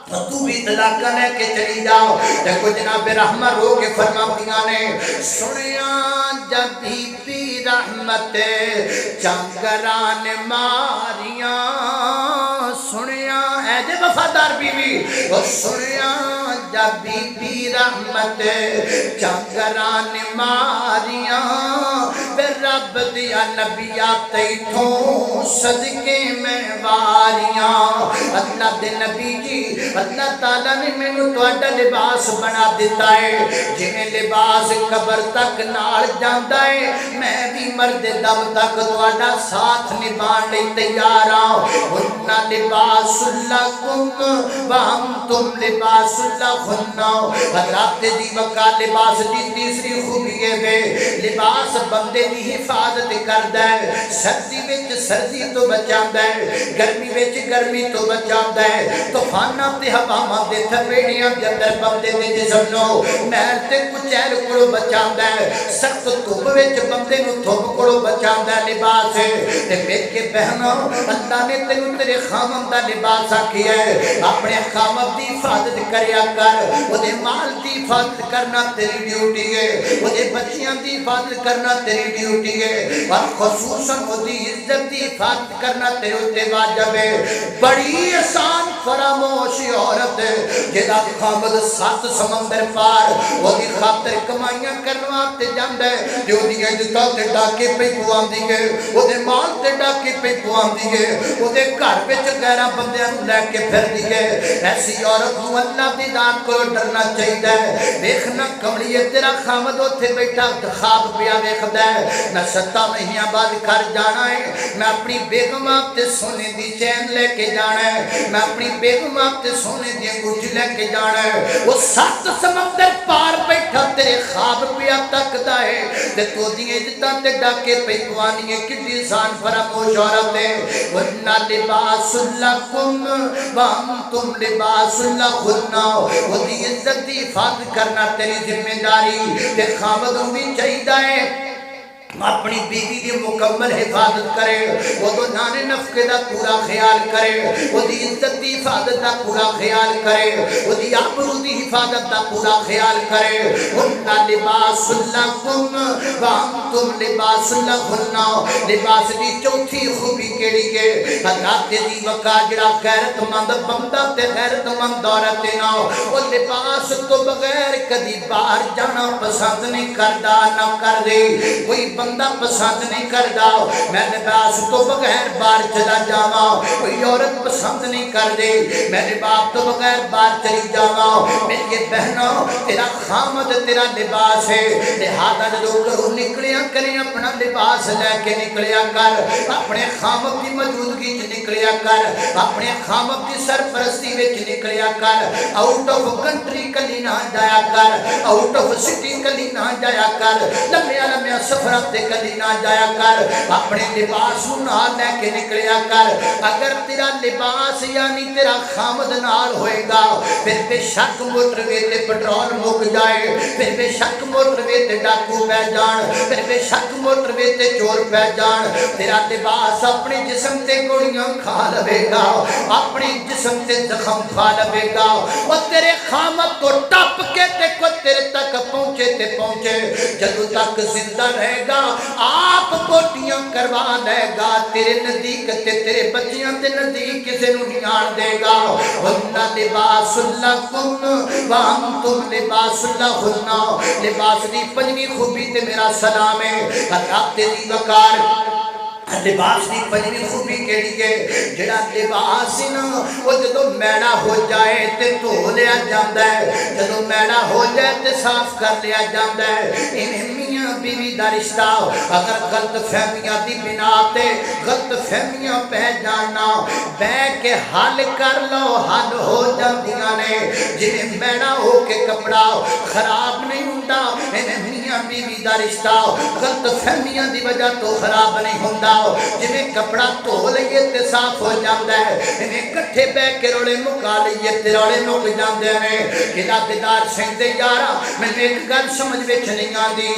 تو بھی طلاق لے کے چلی جاؤ دیکھو جناب رحمہ رو کے فرماتی نے سنیا جبھی بھی رحمت چنگران ماریاں سنیا اے جب وفادار بیوی وہ سنیا جب بی بی رحمت چنگران ماریاں بے رب دیا نبیہ تیتھوں صدقے میں واریاں اللہ دے نبی جی اللہ تعالیٰ نے میں نے توڑا لباس بنا دیتا ہے جنہیں لباس قبر تک نال جاندہ ہے میں بھی مرد دم تک توڑا ساتھ نبان لئی تیار آؤں ہننا لباس اللہ کم وہم تم لباس اللہ ہننا حضرات دی وقا لباس دی تیسری خوبی ہے لباس بندے دی حفاظت کردہ ہے سردی وچ سردی تو بچاندہ ہے گرمی وچ گرمی تو بچاندہ ہے طوفاناں تے ہواواں دے تھپیڑیاں دے اندر بندے دے جسم نو محل تے کچیل کڑو بچاندہ ہے سخت دھوپ وچ بندے نو دھوپ کڑو بچاندہ ہے لباس ہے تے میرے کے بہنوں اللہ نے تینوں تیرے خامن دا لباس آکھی ہے اپنے خامن دی حفاظت کریا کر وہ دے مال دی حفاظت کرنا تیری ڈیوٹی ہے وہ دے بچیاں دی حفاظت کرنا تیری ڈیوٹی ہے اور خصوصاً وہ دی عزت دی حفاظت کرنا تیرے تے واجب ہے بڑی آسان فراموشی عورت جدا خامد 7 سمندر پار وہ دی خاطر کمائیاں کرنا تے جاندہ ہے جو دی عزتہ تے ڈاکے پہ پوان دی گئے وہ دے مال تے ڈاکے پہ پوان دی گئے وہ دے گھر پہ غیرہ بندیاں لے کے پھر دی گئے ایسی عورت کو اللہ دی دان کو ڈرنا چاہیے ہے دیکھنا کمڑی تیرا خامد ہوتے بیٹھا خواب پیا دیکھتا ہے نہ 7 مہینہ بعد گھر جانا ہے میں اپنی بیگم آپ تے سونے دی چین لے کے جانا ہے میں اپنی بیگم آپ تے سونے دی انگوٹھی لے کے جانا ہے وہ 7 سمندر پار بیٹھا تیرے خواب پیا تکتا ہے تے تو دیئے جتا تے ڈاکے پہ پوانی ہے کتنی سان فراموش عورت ہے وَنَّا لِبَاسُ لَكُمْ وَأَنْتُمْ لِبَاسُ لَهُنَّ وہ دی عزت دی حفاظت کرنا تیری ذمہ داری تے خامدوں بھی چاہیدہ ہے اپنی بیوی دی مکمل حفاظت کرے وہ تو نانے نفقے دا پورا خیال کرے وہ دی عزت دی حفاظت دا پورا خیال کرے وہ دی آبرو دی حفاظت دا پورا خیال کرے ہننا لباس لکم وانتم لباس لہننا لباس دی چوتھی خوبی کیڑی کے حضرات دی وقا جڑا غیرت مند بندہ تے غیرت مند عورت نہ وہ لباس تو بغیر کدی باہر جانا پسند نہیں کردا نہ کر دے کوئی بندہ پسند نہیں کردا میں لباس تو بغیر باہر چلا جاواں کوئی عورت پسند نہیں کر دے میں لباس تو بغیر باہر چلی جاواں میری بہنوں تیرا خامد تیرا لباس ہے لہذا جو گھروں نکلیا کریں اپنا لباس لے کے نکلیا کر اپنے خامد کی موجودگی چ نکلیا کر اپنے خامد کی سرپرستی وچ نکلیا کر آؤٹ آف کنٹری کلی نہ جایا کر آؤٹ آف سٹی کلی نہ جایا کر لمبے لمبے سفر تے کلی نہ جایا کر اپنے لباس نال لے کے نکلیا کر اگر تیرا لباس یعنی تیرا خامد نال ہوئے گا پھر بے شک موٹر وے تے پٹرول مک جائے پھر بے شک موٹر وے تے ڈاکو پہ جان پھر بے شک موٹر وے تے چور پہ جان تیرا لباس اپنے جسم تے گوڑیاں کھا لے گا اپنے جسم تے زخم کھا لے گا وہ تیرے خامد کو ٹپ کے تے کو تیرے تک پہنچے تے پہنچے جدو تک زندہ رہے گا آپ بوٹیاں کروا لے گا تیرے نزدیک تے تیرے بچیاں تے نزدیک کسے نو نہیں آن دے گا وَنَّا لِبَاسُ لَكُمْ وَأَنْتُمْ لِبَاسُ لَهُنَّ لباس دی پنجویں خوبی تے میرا سلام ہے حضرات دی وقار لباس دی پنجویں خوبی کیڑی ہے جڑا لباس نا وہ جدو میڑا ہو جائے تے دھو لیا جاندا ہے جدو میڑا ہو جائے تے صاف کر لیا جاندا ہے انہیں میاں بیوی دا رشتہ اگر غلط فہمیاں دی بنا تے غلط فہمیاں پہ جاننا بے کے حل کر لو حل ہو جاندیاں نے جنہیں میڑا ہو کے کپڑا خراب نہیں ہوندا انہیں میاں بیوی دا رشتہ غلط فہمیاں دی وجہ تو خراب نہیں ہوندا جنہیں کپڑا تو لئیے تے صاف ہو جاندہ ہے انہیں کٹھے بے کے روڑے مکا لئیے تے روڑے مک جاندے ہیں کہ دیدار سیندے یارا میں ایک گل سمجھ وچ نہیں آندی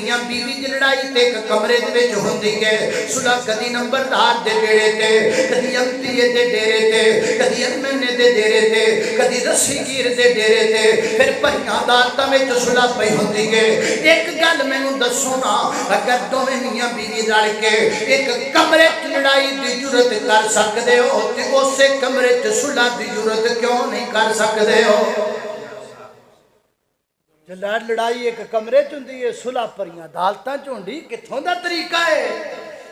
میاں بیوی دی لڑائی تے ایک کمرے دے وچ ہوندی ہے صلح کدی نمبردار دے ڈیرے تے کدی امتیے دے ڈیرے تے کدی امنے دے ڈیرے تے کدی رسی گیر دے ڈیرے تے پھر پہیاں عدالتاں وچ صلح پئی ہوندی ہے ایک گل مینوں دسو نا اگر دوویں میاں بیوی رل کے ایک کمرے وچ لڑائی دی جرت کر سکدے ہو تے اسے کمرے وچ صلح دی جرت کیوں نہیں کر سکدے ہو لڑ لڑائی ایک کمرے چ ہوندی ہے صلح پریاں عدالتاں چ ہوندی کتھوں دا طریقہ ہے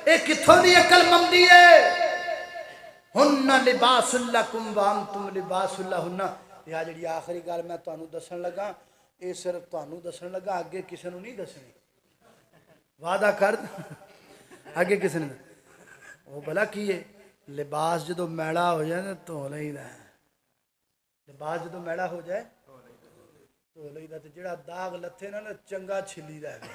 اے کتھوں دی عقل مندی ہے ہن لباس لکم وانتم لباس لہن یہ جڑی آخری گل میں تانوں دسن لگا اے صرف تانوں دسن لگا اگے کسے نوں نہیں دسنی وعدہ کر اگے کسے نے وہ بھلا کی ہے لباس جدو میلا ہو جائے تو لئیدا ہے لباس جدو میلا ہو جائے تو لئیدا تے جڑا داغ لتھے نا چنگا چھلی دا ہے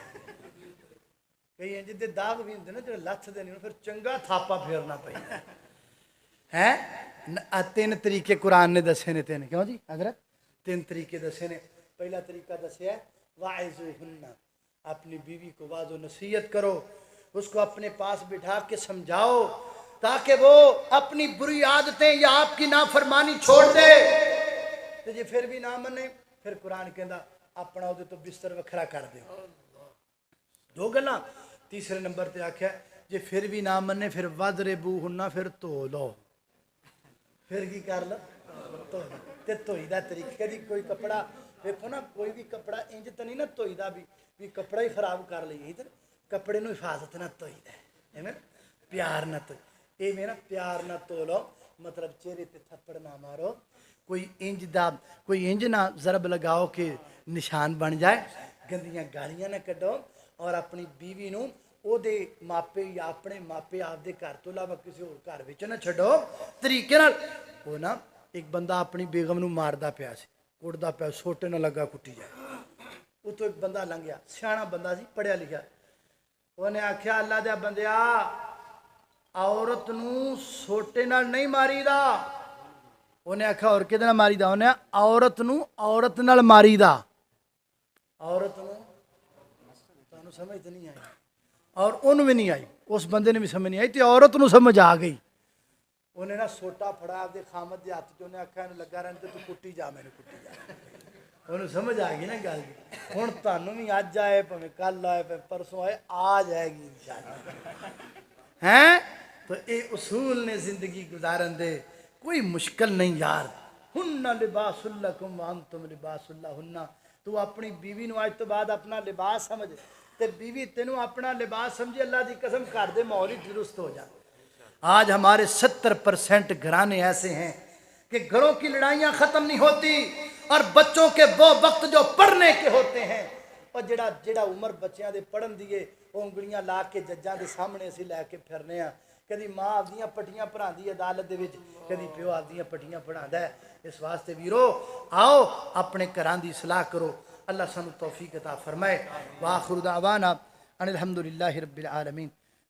کئی انج دے داغ بھی ہوندے نا جڑے لتھ دے نہیں پھر چنگا تھاپا پھیرنا پیندا ہے تین طریقے قرآن نے دسے نے تین کیوں جی حضرت تین طریقے دسے نے پہلا طریقہ دسیا ہے واعظوہن اپنی بیوی کو واعظ و نصیحت کرو اس کو اپنے پاس بٹھا کے سمجھاؤ تاکہ وہ اپنی بری عادتیں یا آپ کی نافرمانی چھوڑ دے تو جی پھر بھی نہ منے پھر قرآن کہندا اپنا وہ تو بستر وکھرا کر دے دو گلاں تیسرے نمبر تے آکھیا جی پھر بھی نہ منے پھر وَضْرِبُوهُنَّ پھر تو لو پھر کی کر لو تو تے توئی دا طریقہ دی کوئی کپڑا دیکھو نا کوئی بھی کپڑا انج تو نہیں نا توئی دا بھی کپڑا ہی خراب کر لئی ادھر کپڑے نو حفاظت نہ توئی دا ایویں پیار نہ توئی ایویں نا پیار نہ تو لو مطلب چہرے تے تھپڑ نہ مارو کوئی انج نہ ضرب لگاؤ کہ نشان بن جائے گندیاں گالیاں نہ کڈو اور اپنی بیوی نو او دے ماپے یا اپنے ماپے آپ دے گھر تو علاوہ کسی اور گھر وچ نہ چھڈو طریقے نال وہ نا ایک بندہ اپنی بیگم نو ماردا پیا سی کٹدا پیا سوٹے نہ لگا کٹی جائے وہ تو ایک بندہ لنگیا سیاںا بندہ سی پڑھیا لکھیا انہیں آکھیا اللہ دے بندیا عورت نو سوٹے نال نہیں ماری دا انہیں آکھا اور کدے نال ماری دا انہیں عورت نو عورت نال ماری دا عورت نو تانوں سمجھ تے نہیں آئی اور انہوں بھی نہیں آئی اس بندے نے بھی سمجھ نہیں آئی تے عورت نو سمجھ آ گئی انہیں نا سوٹا پھڑا دے خامد دے ہاتھ انہیں آکھا انہوں لگا رہنے تو کٹی جا میں نے کٹی جا انہوں سمجھ آ گئی نا گل ہن تانوں بھی اج آئے پویں کل آئے پویں پرسوں آئے آ جائے گی انشاءاللہ ہیں تو اے اصول نے زندگی گزارن دے کوئی مشکل نہیں یار ہن لباس لکم وانتم لباس لہن تو اپنی بیوی نو آج تو بعد اپنا لباس سمجھ تے بیوی تینوں اپنا لباس سمجھے اللہ دی قسم کر دے ماحول ہی درست ہو جائے آج ہمارے 70% گھرانے ایسے ہیں کہ گھروں کی لڑائیاں ختم نہیں ہوتی اور بچوں کے وہ وقت جو پڑھنے کے ہوتے ہیں اور جڑا عمر بچیاں دے پڑھن دیے وہ انگلیاں لا کے ججاں دے سامنے اسی لے کے پھرنے ہیں کدی ماں آپدیاں پٹیاں پڑھاندی عدالت دے وچ کدی پیو آپدیاں پٹیاں پڑھاندا ہے اس واسطے ویرو آؤ اپنے گھراں دی اصلاح کرو اللہ سانو توفیق عطا فرمائے وآخر دعوانا ان الحمدللہ رب العالمین